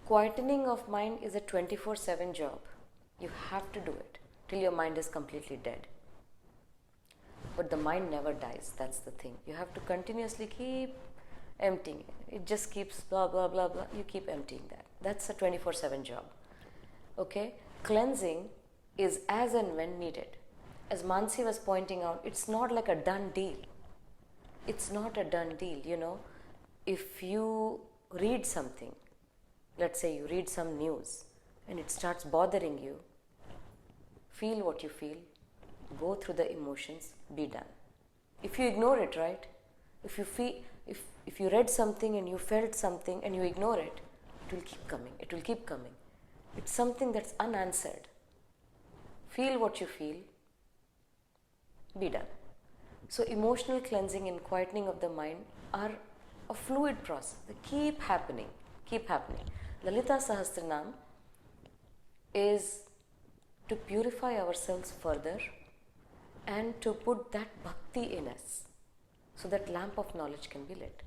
Quietening of mind is a 24/7 job. You have to do it till your mind is completely dead. But the mind never dies, that's the thing. You have to continuously keep emptying it. It just keeps blah, blah, blah, blah. You keep emptying that. That's a 24/7 job. Okay? Cleansing is as and when needed. As Mansi was pointing out, it's not like a done deal. It's not a done deal, you know. If you read something, let's say you read some news and it starts bothering you, feel what you feel, go through the emotions, be done. If you ignore it, right? If you read something and you felt something and you ignore it, it will keep coming. It will keep coming. It's something that's unanswered. Feel what you feel, be done. So emotional cleansing and quietening of the mind are a fluid process. They keep happening. Lalita Sahasranam is to purify ourselves further and to put that bhakti in us so that lamp of knowledge can be lit.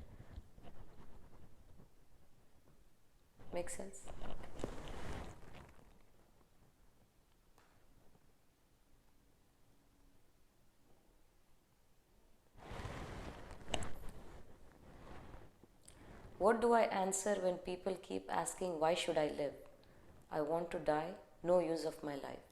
Make sense? What do I answer when people keep asking, why should I live? I want to die, no use of my life.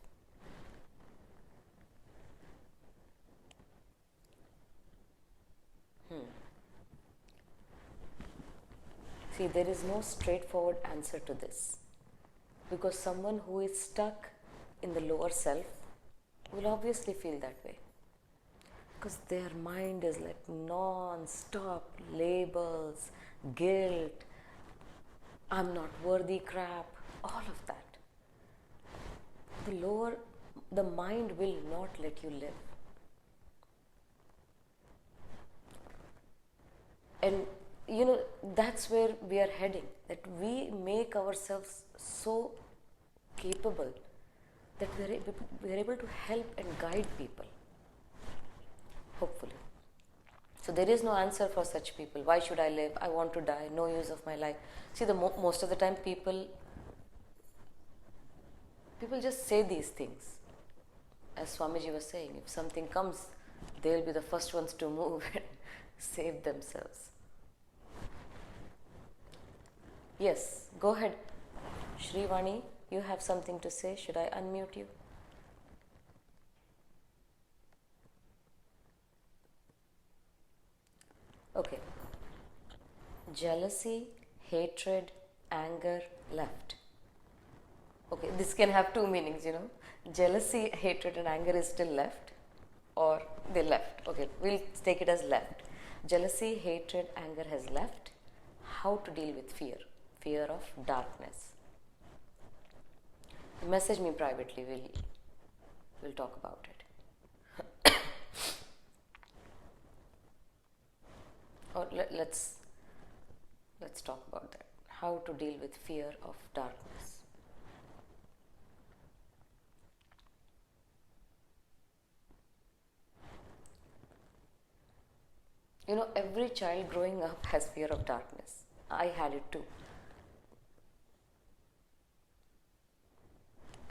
See, there is no straightforward answer to this, because someone who is stuck in the lower self will obviously feel that way. Because their mind is like non-stop labels, guilt, I'm not worthy crap, all of that. The mind will not let you live. And that's where we are heading, that we make ourselves so capable that we're able to help and guide people, hopefully. So there is no answer for such people. Why should I live? I want to die. No use of my life. See, most of the time people just say these things. As Swamiji was saying, if something comes, they'll be the first ones to move and save themselves. Yes, go ahead. Shrivani, you have something to say. Should I unmute you? Okay. Jealousy, hatred, anger, left. Okay, this can have two meanings, Jealousy, hatred and anger is still left, or they left. Okay, we'll take it as left. Jealousy, hatred, anger has left. How to deal with fear? Fear of darkness. Message me privately, we'll talk about it. Or let's talk about that. How to deal with fear of darkness. Every child growing up has fear of darkness. I had it too.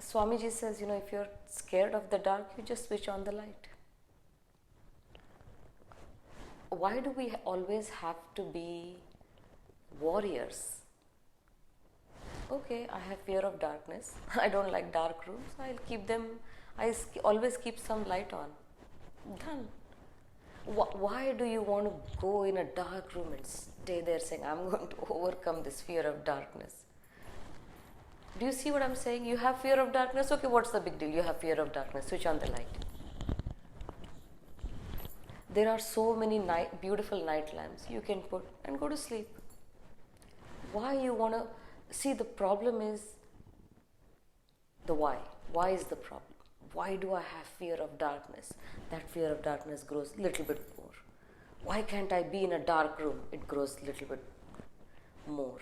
Swamiji says, if you're scared of the dark, you just switch on the light. Why do we always have to be warriors? Okay, I have fear of darkness. I don't like dark rooms. I always keep some light on. Done. Why do you want to go in a dark room and stay there saying, I'm going to overcome this fear of darkness? Do you see what I'm saying? You have fear of darkness? Okay, what's the big deal? You have fear of darkness. Switch on the light. There are so many beautiful night lamps you can put and go to sleep. Why you want to... See, the problem is the why. Why is the problem? Why do I have fear of darkness? That fear of darkness grows a little bit more. Why can't I be in a dark room? It grows a little bit more.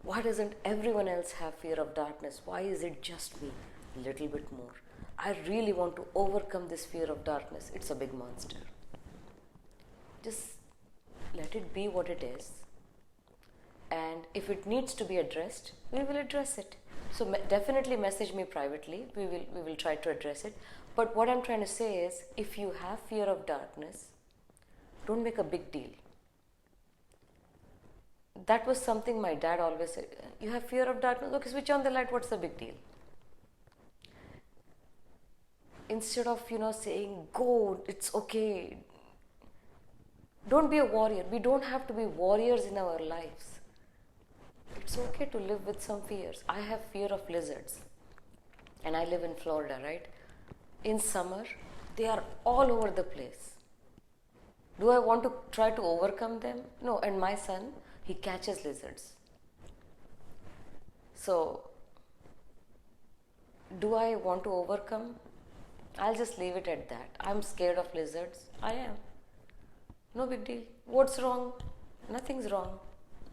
Why doesn't everyone else have fear of darkness? Why is it just me? A little bit more. I really want to overcome this fear of darkness. It's a big monster. Just let it be what it is. And if it needs to be addressed, we will address it. So definitely message me privately. We will try to address it. But what I'm trying to say is, if you have fear of darkness, don't make a big deal. That was something my dad always said. You have fear of darkness? Okay, switch on the light. What's the big deal? Instead of, saying, go, it's okay. Don't be a warrior. We don't have to be warriors in our lives. It's okay to live with some fears. I have fear of lizards. And I live in Florida, right? In summer, they are all over the place. Do I want to try to overcome them? No. And my son, he catches lizards. So, do I want to overcome? I'll just leave it at that. I'm scared of lizards. I am. No big deal. What's wrong? Nothing's wrong.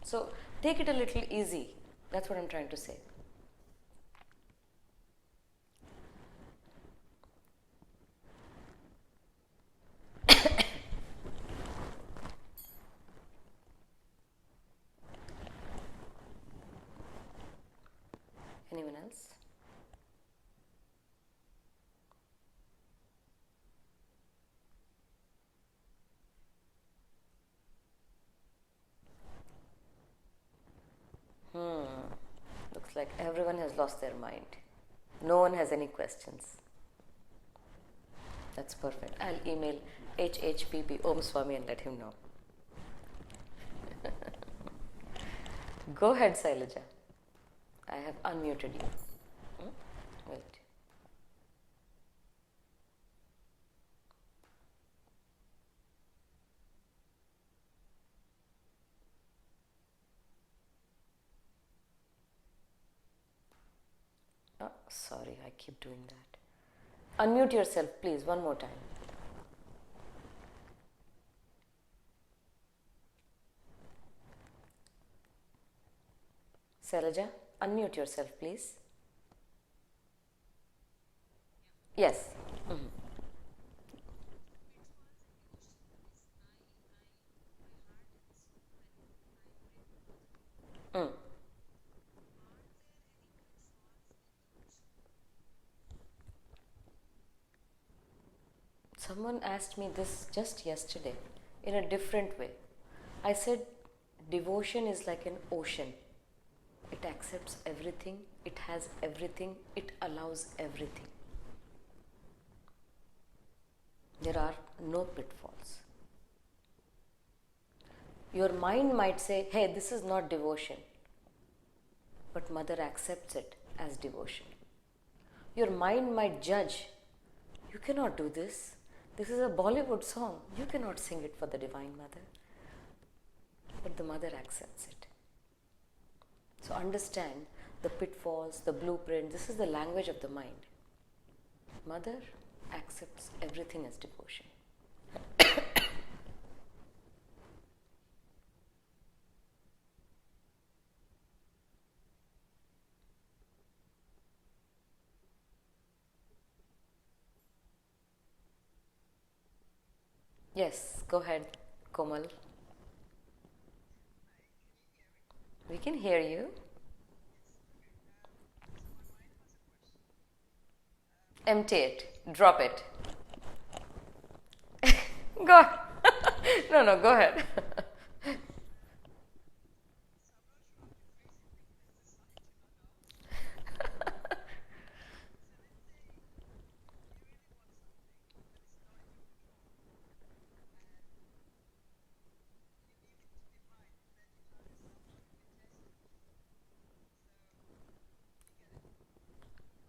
So, take it a little easy. That's what I'm trying to say. Anyone else? Looks like everyone has lost their mind. No one has any questions. That's perfect. I'll email HHPP Om Swami and let him know. Go ahead, Sailaja. I have unmuted you. Wait. Oh, sorry, I keep doing that. Unmute yourself, please, one more time. Sailaja, unmute yourself, please. Yes. Mm-hmm. Mm. Someone asked me this just yesterday in a different way. I said, devotion is like an ocean. It accepts everything, it has everything, it allows everything. There are no pitfalls. Your mind might say, hey, this is not devotion, but mother accepts it as devotion. Your mind might judge, you cannot do this. This is a Bollywood song. You cannot sing it for the Divine Mother. But the mother accepts it. So understand the pitfalls, the blueprint. This is the language of the mind. Mother accepts everything as devotion. Yes, go ahead, Komal. We can hear you. Empty it. Drop it. Go. No, go ahead.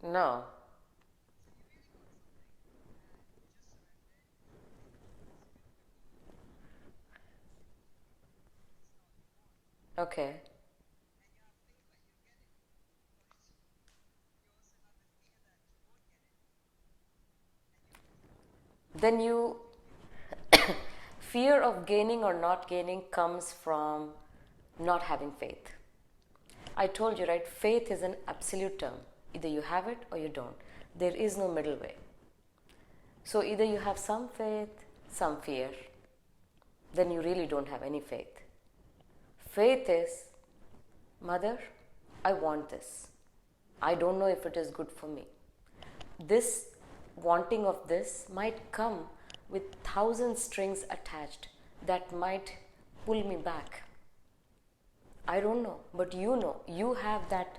No. Okay. Then you fear of gaining or not gaining comes from not having faith. I told you, right? Faith is an absolute term. Either you have it or you don't. There is no middle way. So either you have some faith, some fear, then you really don't have any faith. Faith is, Mother, I want this. I don't know if it is good for me. This wanting of this might come with 1,000 strings attached that might pull me back. I don't know, but you have that,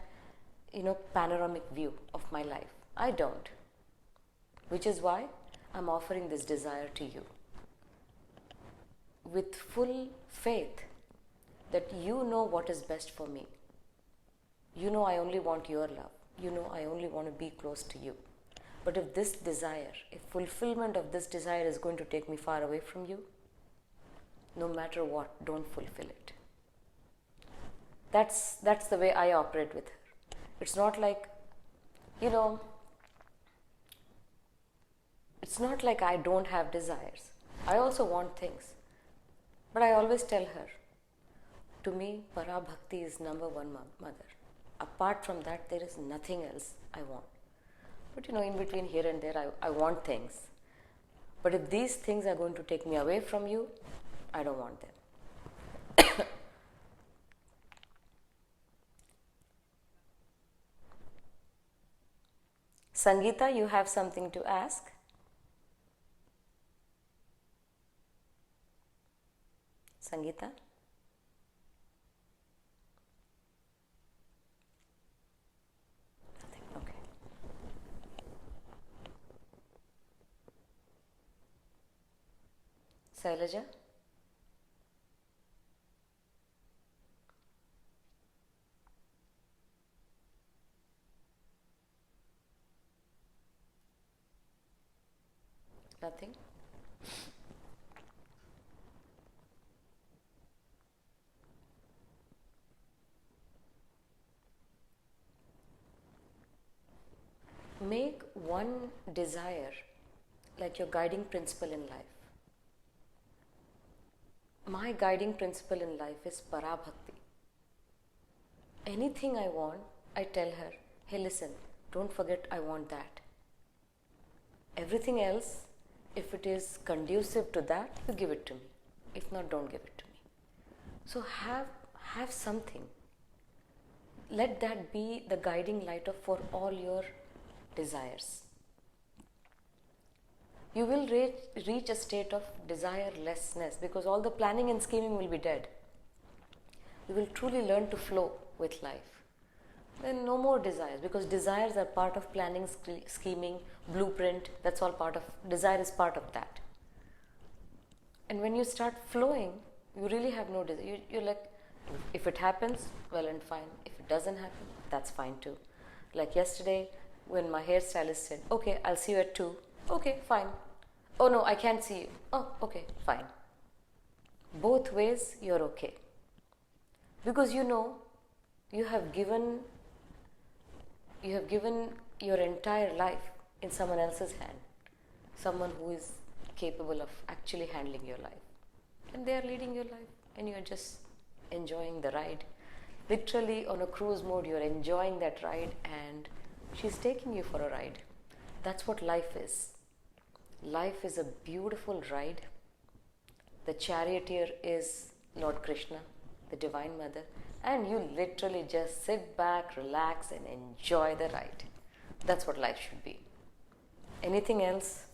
panoramic view of my life. I don't. Which is why I'm offering this desire to you with full faith that you know what is best for me. You know I only want your love. You know I only want to be close to you. But if this desire, if fulfillment of this desire is going to take me far away from you, no matter what, don't fulfill it. That's the way I operate with her. It's not like, it's not like I don't have desires. I also want things. But I always tell her, to me, Para Bhakti is number one mother. Apart from that, there is nothing else I want. But in between here and there, I want things. But if these things are going to take me away from you, I don't want them. Sangeeta, you have something to ask? Sangeeta? Nothing. Okay. Sailaja? Nothing? Make one desire like your guiding principle in life. My guiding principle in life is parabhakti. Anything I want, I tell her, hey, listen, don't forget I want that. Everything else, if it is conducive to that, you give it to me. If not, don't give it to me. So have something. Let that be the guiding light for all your desires. You will reach a state of desirelessness because all the planning and scheming will be dead. You will truly learn to flow with life. Then no more desires, because desires are part of planning, scheming, blueprint. That's all part of, desire is part of that. And when you start flowing, you really have no desire. You're like, if it happens, well and fine. If it doesn't happen, that's fine too. Like yesterday, when my hairstylist said, okay, I'll see you at 2. Okay, fine. Oh no, I can't see you. Oh, okay, fine. Both ways, you're okay. Because you know, you have given your entire life in someone else's hand. Someone who is capable of actually handling your life. And they are leading your life and you are just enjoying the ride. Literally on a cruise mode, you're enjoying that ride and she's taking you for a ride. That's what life is. Life is a beautiful ride. The charioteer is Lord Krishna, the Divine Mother, and you literally just sit back, relax and enjoy the ride. That's what life should be. Anything else?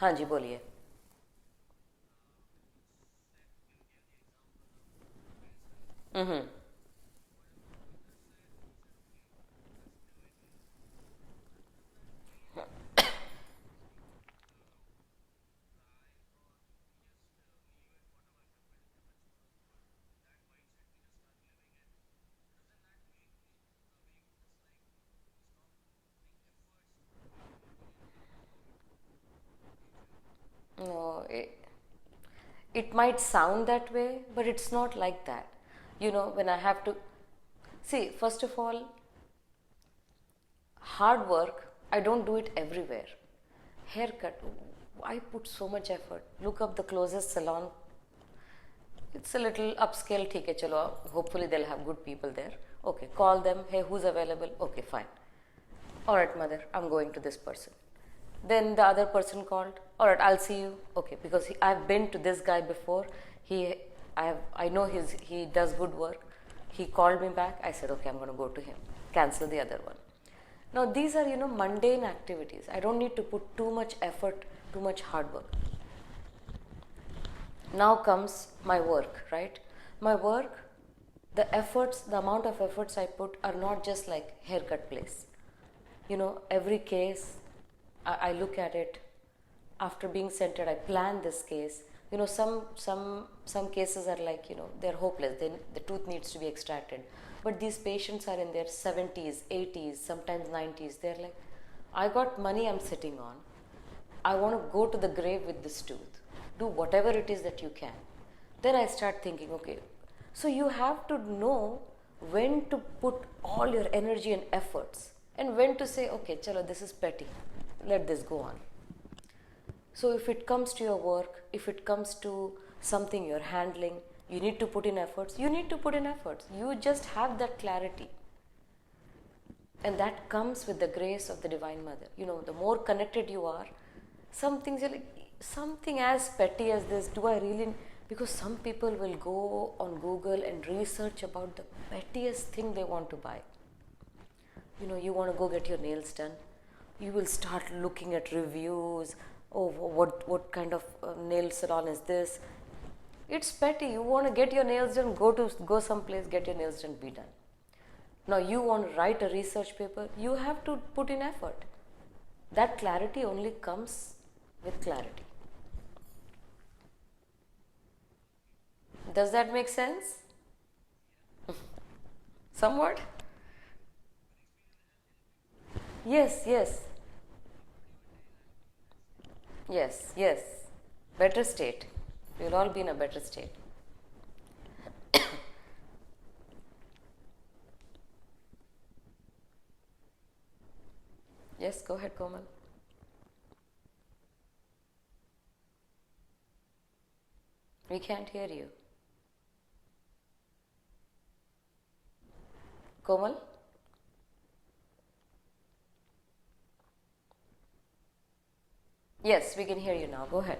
हाँ जी बोलिए. Mm-hmm. No, it might sound that way, but it's not like that. You know, when I have to see, first of all, hard work, I don't do it everywhere. Haircut, I put so much effort. Look up the closest salon. It's a little upscale, theek hai, chalo, hopefully they'll have good people there. Okay, call them, hey, who's available? Okay, fine. Alright, mother, I'm going to this person. Then the other person called, alright, I'll see you. Okay, because I've been to this guy before. I know he does good work. He called me back. I said, okay, I'm going to go to him. Cancel the other one. Now, these are, mundane activities. I don't need to put too much effort, too much hard work. Now comes my work, right? My work, the amount of efforts I put are not just like haircut place. Every case, I look at it. After being centered, I plan this case. Some cases are like, they're hopeless. The tooth needs to be extracted. But these patients are in their 70s, 80s, sometimes 90s. They're like, I got money I'm sitting on. I want to go to the grave with this tooth. Do whatever it is that you can. Then I start thinking, okay, so you have to know when to put all your energy and efforts and when to say, okay, chalo, this is petty. Let this go on. So if it comes to your work, if it comes to something you're handling, you need to put in efforts, you need to put in efforts. You just have that clarity. And that comes with the grace of the Divine Mother. The more connected you are, some things are like, something as petty as this, do I really? Because some people will go on Google and research about the pettiest thing they want to buy. You want to go get your nails done. You will start looking at reviews. Oh, what kind of nail salon is this? It's petty. You want to get your nails done, go someplace, get your nails done, be done. Now you want to write a research paper, you have to put in effort. That clarity only comes with clarity. Does that make sense? Somewhat? Yes. Yes. Better state. We'll all be in a better state. Yes, go ahead, Komal. We can't hear you. Komal? Yes, we can hear you now. Go ahead.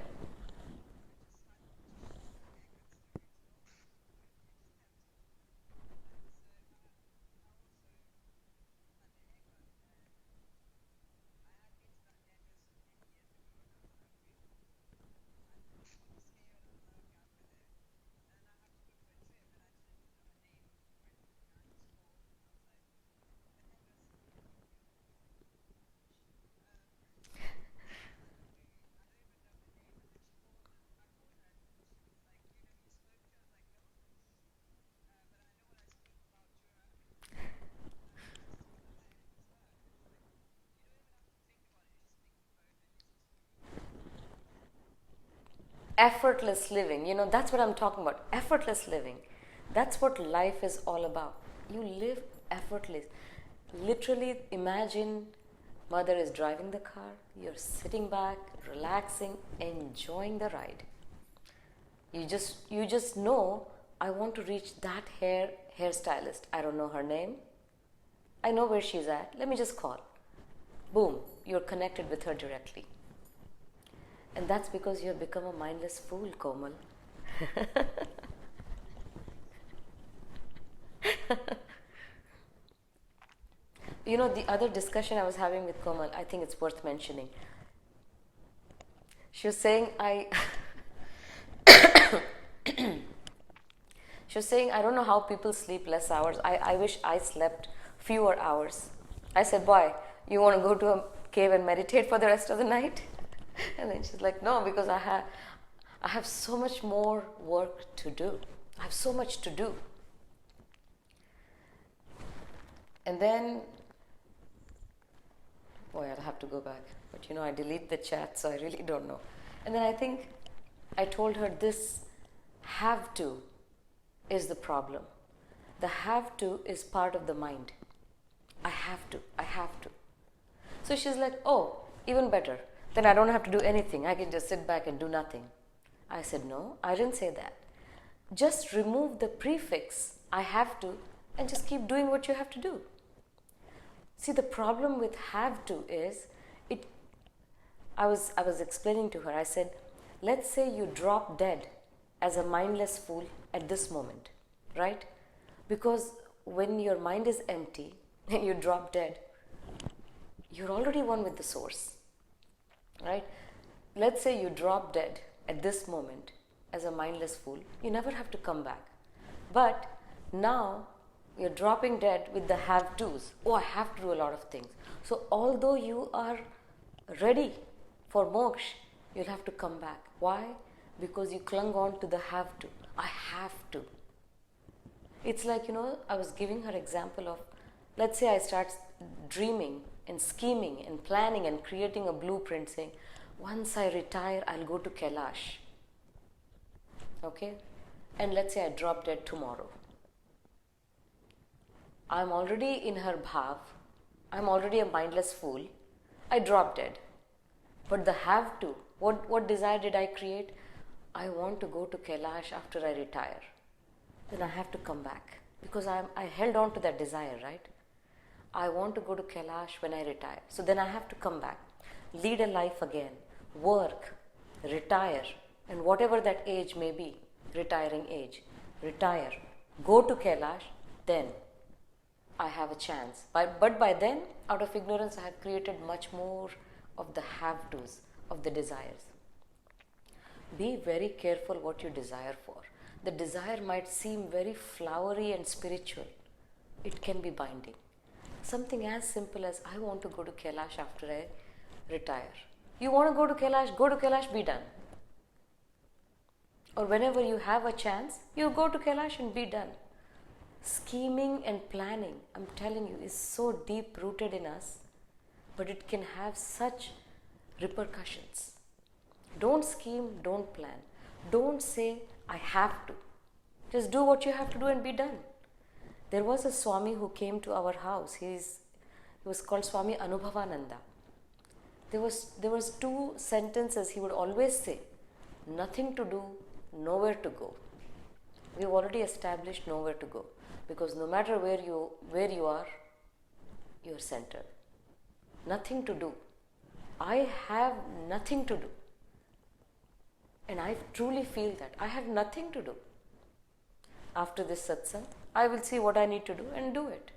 Effortless living, that's what I'm talking about. Effortless living. That's what life is all about. You live effortless. Literally imagine mother is driving the car, you're sitting back, relaxing, enjoying the ride. You just know, I want to reach that hairstylist. I don't know her name. I know where she's at. Let me just call. Boom, you're connected with her directly. And that's because you have become a mindless fool, Komal. The other discussion I was having with Komal, I think it's worth mentioning. She was saying, I don't know how people sleep less hours. I wish I slept fewer hours. I said, why? You want to go to a cave and meditate for the rest of the night? And then she's like, no, because I have so much more work to do. I have so much to do. And then, boy, I'll have to go back. But I delete the chat, so I really don't know. And then I think I told her this have to is the problem. The have to is part of the mind. I have to. So she's like, oh, even better. Then I don't have to do anything. I can just sit back and do nothing. I said, no, I didn't say that. Just remove the prefix, I have to, and just keep doing what you have to do. See, the problem with have to is, I was explaining to her, I said, let's say you drop dead as a mindless fool at this moment, right? Because when your mind is empty and you drop dead, you're already one with the source, right? Let's say you drop dead at this moment as a mindless fool, you never have to come back. But now you're dropping dead with the have to's. Oh, I have to do a lot of things. So although you are ready for moksha, you'll have to come back. Why? Because you clung on to the have to. I have to. It's like, I was giving her example of, let's say I start dreaming and scheming and planning and creating a blueprint saying, once I retire, I'll go to Kailash. Okay? And let's say I drop dead tomorrow. I'm already in her bhav. I'm already a mindless fool. I drop dead. But the have to, what desire did I create? I want to go to Kailash after I retire. Then I have to come back. Because I held on to that desire, right? I want to go to Kailash when I retire. So then I have to come back. Lead a life again. Work. Retire. And whatever that age may be, retiring age. Retire. Go to Kailash. Then I have a chance. But by then, out of ignorance, I have created much more of the have-tos, of the desires. Be very careful what you desire for. The desire might seem very flowery and spiritual. It can be binding. Something as simple as, I want to go to Kailash after I retire. You want to go to Kailash, be done. Or whenever you have a chance, you go to Kailash and be done. Scheming and planning, I'm telling you, is so deep rooted in us, but it can have such repercussions. Don't scheme, don't plan. Don't say, I have to. Just do what you have to do and be done. There was a Swami who came to our house. He was called Swami Anubhavananda. there was two sentences he would always say: nothing to do, nowhere to go. We've already established nowhere to go, because no matter where you are, you're centered. Nothing to do. I have nothing to do. And I truly feel that I have nothing to do. After this satsang, I will see what I need to do and do it.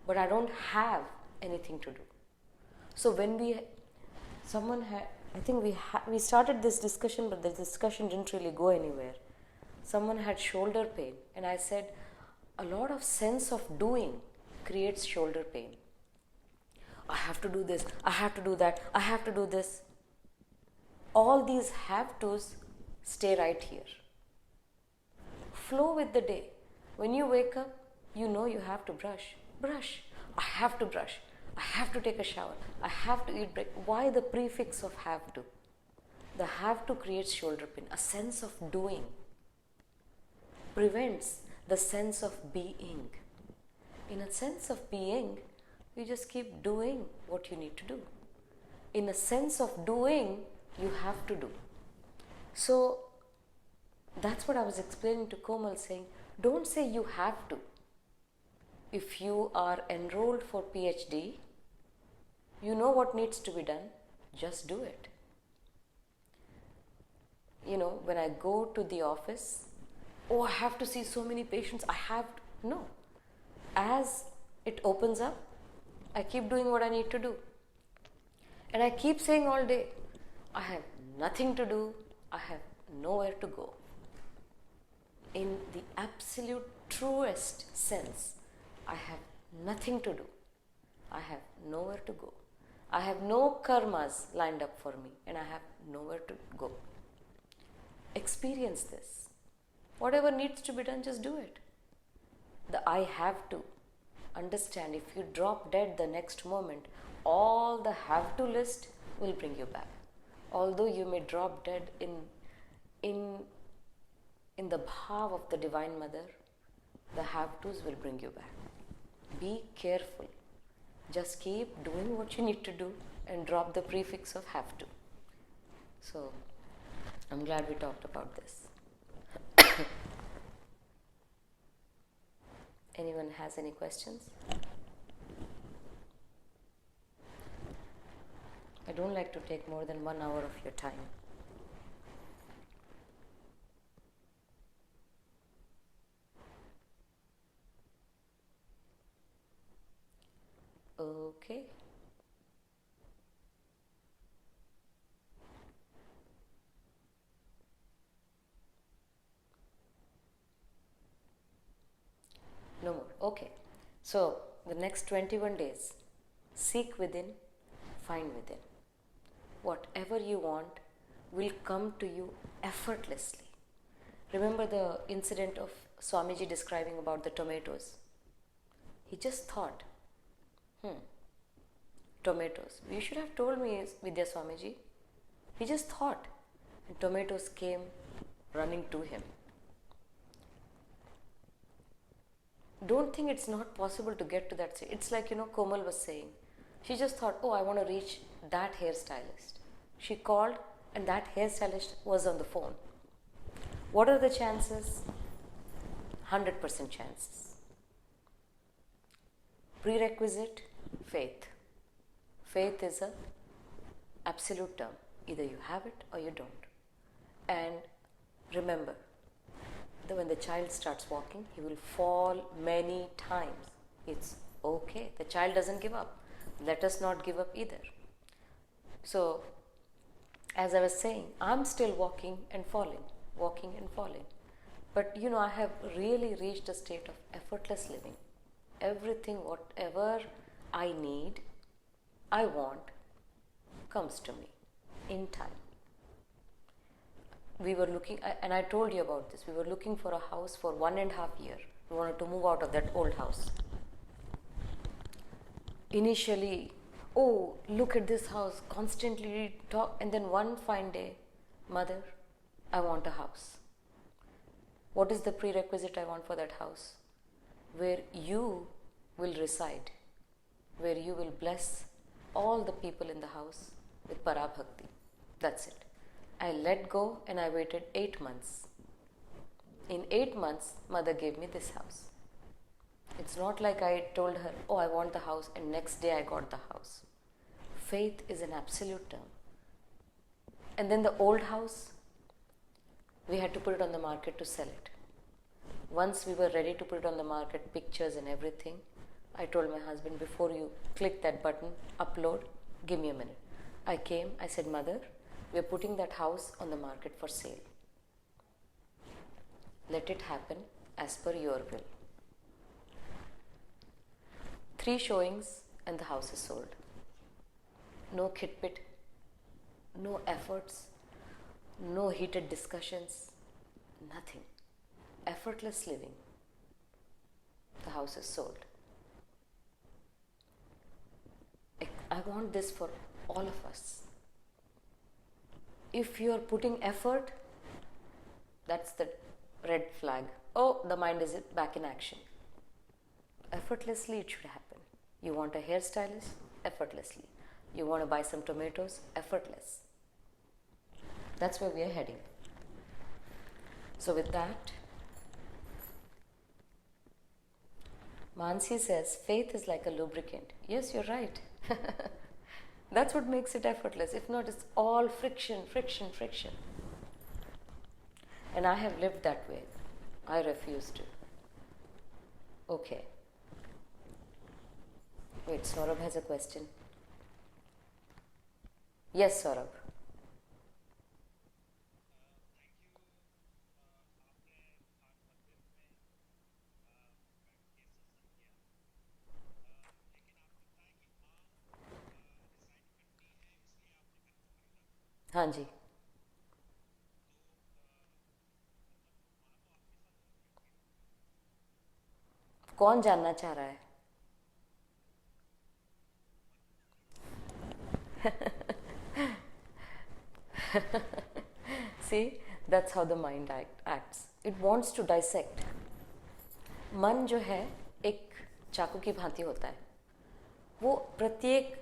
But I don't have anything to do. So when I think we started this discussion, but the discussion didn't really go anywhere. Someone had shoulder pain, and I said, a lot of sense of doing creates shoulder pain. I have to do this, I have to do that, I have to do this. All these have tos stay right here. Flow with the day. When you wake up, you know you have to brush. Brush. I have to brush. I have to take a shower. I have to eat breakfast. Why the prefix of have to? The have to creates shoulder pain. A sense of doing prevents the sense of being. In a sense of being, you just keep doing what you need to do. In a sense of doing, you have to do. So that's what I was explaining to Komal, saying, don't say you have to. If you are enrolled for PhD, you know what needs to be done, just do it. When I go to the office, I have to see so many patients, no. As it opens up, I keep doing what I need to do. And I keep saying all day, I have nothing to do, I have nowhere to go. In the absolute truest sense, I have nothing to do, I have nowhere to go. I have no karmas lined up for me, and I have nowhere to go. Experience this. Whatever needs to be done, just do it. The I have to. Understand, if you drop dead the next moment, all the have to list will bring you back. Although you may drop dead in the bhav of the Divine Mother, the have tos will bring you back. Be careful. Just keep doing what you need to do and drop the prefix of have to. So, I'm glad we talked about this. Anyone has any questions? I don't like to take more than 1 hour of your time. Okay. No more. Okay. So, the next 21 days, seek within, find within. Whatever you want will come to you effortlessly. Remember the incident of Swamiji describing about the tomatoes? He just thought, tomatoes. You should have told me, Vidya Swamiji. He just thought, and tomatoes came running to him. Don't think it's not possible to get to that stage. It's like, Komal was saying. She just thought, I want to reach that hairstylist. She called, and that hairstylist was on the phone. What are the chances? 100% chances. Prerequisite, faith. Faith is an absolute term. Either you have it or you don't. And remember, that when the child starts walking, he will fall many times. It's okay. The child doesn't give up. Let us not give up either. So, as I was saying, I'm still walking and falling. But I have really reached a state of effortless living. Everything, whatever I need, I want, comes to me in time. We were looking, and I told you about this, we were looking for a house for 1.5 years. We wanted to move out of that old house. Initially, look at this house, constantly talk, and then one fine day, Mother, I want a house. What is the prerequisite I want for that house? Where you will reside, where you will bless all the people in the house with Parabhakti. That's it. I let go and I waited 8 months. In 8 months, mother gave me this house. It's not like I told her, oh, I want the house, and next day I got the house. Faith is an absolute term. And then the old house, we had to put it on the market to sell it. Once we were ready to put it on the market, pictures and everything, I told my husband, before you click that button, upload, give me a minute. I came, I said, Mother, we are putting that house on the market for sale. Let it happen as per your will. 3 showings and the house is sold. No khitpit, no efforts, no heated discussions, nothing. Effortless living. The house is sold. I want this for all of us. If you are putting effort, that's the red flag. Oh, the mind is back in action. Effortlessly it should happen. You want a hairstylist? Effortlessly. You want to buy some tomatoes? Effortless. That's where we are heading. So with that, Mansi says, faith is like a lubricant. Yes, you're right. That's what makes it effortless. If not, it's all friction, friction, friction. And I have lived that way. I refuse to. Okay. Wait, Saurabh has a question. Yes, Saurabh. हाँ जी. कौन जानना चाह रहा है? See, that's how the mind acts. It wants to dissect. मन जो है एक चाकू की भांति होता है. वो प्रत्येक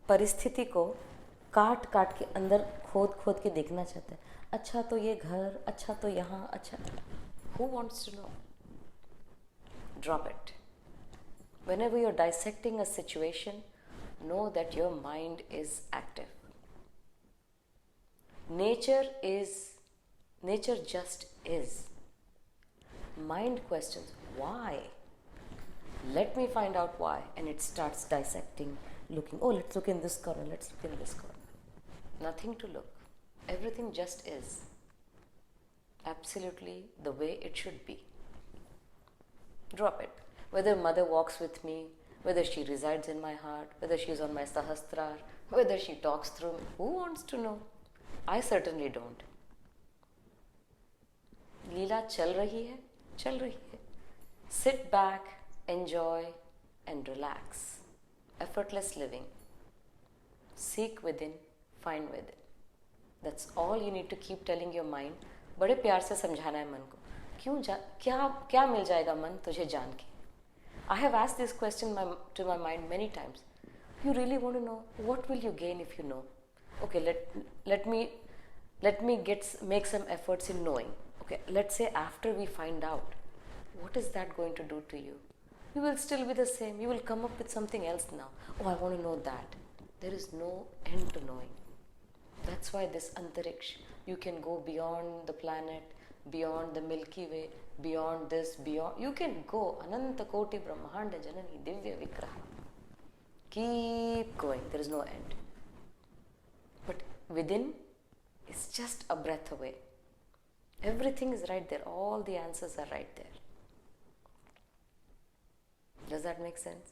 परिस्थिति को काट काट के अंदर खोद खोद के देखना चाहता है. अच्छा तो ये घर, अच्छा तो यहाँ, अच्छा. Who wants to know? Drop it. Whenever you're dissecting a situation, know that your mind is active. Nature just is. Mind questions, why? Let me find out why. And it starts dissecting, looking, oh, let's look in this corner, let's look in this corner. Nothing to look. Everything just is. Absolutely the way it should be. Drop it. Whether mother walks with me, whether she resides in my heart, whether she is on my sahastrar, whether she talks through me, who wants to know? I certainly don't. लीला चल रही है, चल रही है. Sit back, enjoy and relax. Effortless living. Seek within, find within. That's all you need to keep telling your mind. बड़े प्यार से समझाना है मन को. क्या मिल जाएगा मन तुझे जान के? I have asked this question to my mind many times. You really want to know what will you gain if you know? Okay, let me make some efforts in knowing. Okay, let's say after we find out, what is that going to do to you? You will still be the same. You will come up with something else now. Oh, I want to know that. There is no end to knowing. That's why this Antariksh, you can go beyond the planet, beyond the Milky Way, beyond this, beyond. You can go. Ananta Koti Brahmanda Janani Divya Vikraha. Keep going. There is no end. But within is just a breath away. Everything is right there. All the answers are right there. Does that make sense?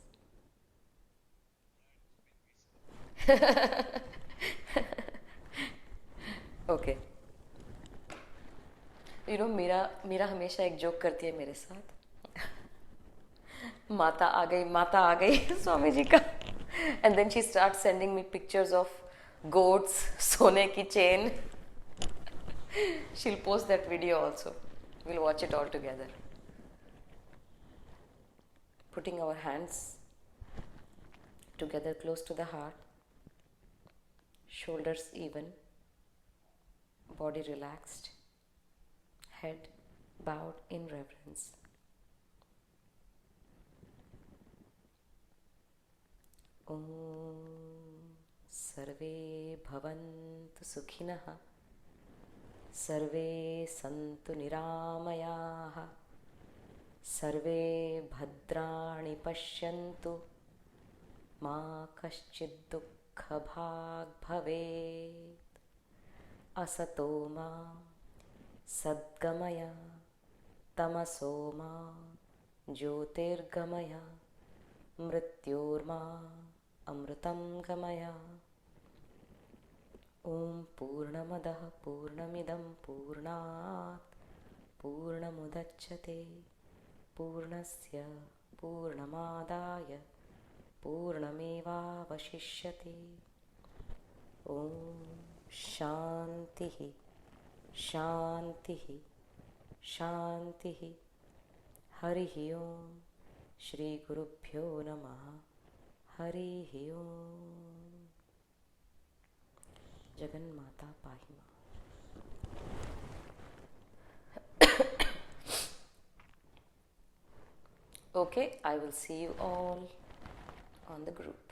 Okay. You know, Meera हमेशा एक joke करती है मेरे साथ. माता आ गई स्वामी जी का. And then she starts sending me pictures of goats, सोने की chain. She'll post that video also. We'll watch it all together. Putting our hands together close to the heart. shoulders even, body relaxed, head bowed in reverence. Om Sarve Bhavantu Sukhinah, Sarve Santu Niramayaha, Sarve Bhadrani Pashyantu, Ma Kaschid Dukkha Bhag Bhavet. Asato Ma Sadgamaya, Tamaso Ma Jyotirgamaya, Mrityorma Amritam Gamaya. Om Purnamadah Purnamidam Purnat Purnamudachyate Purnasya Purnamadaya Purnamevavashishyate. Om Shantihi Shantihi Shantihi. Harihi Om. Shri Gurubhyo Namaha. Harihi Om. Jagan Mata Pahima. Okay, I will see you all on the group.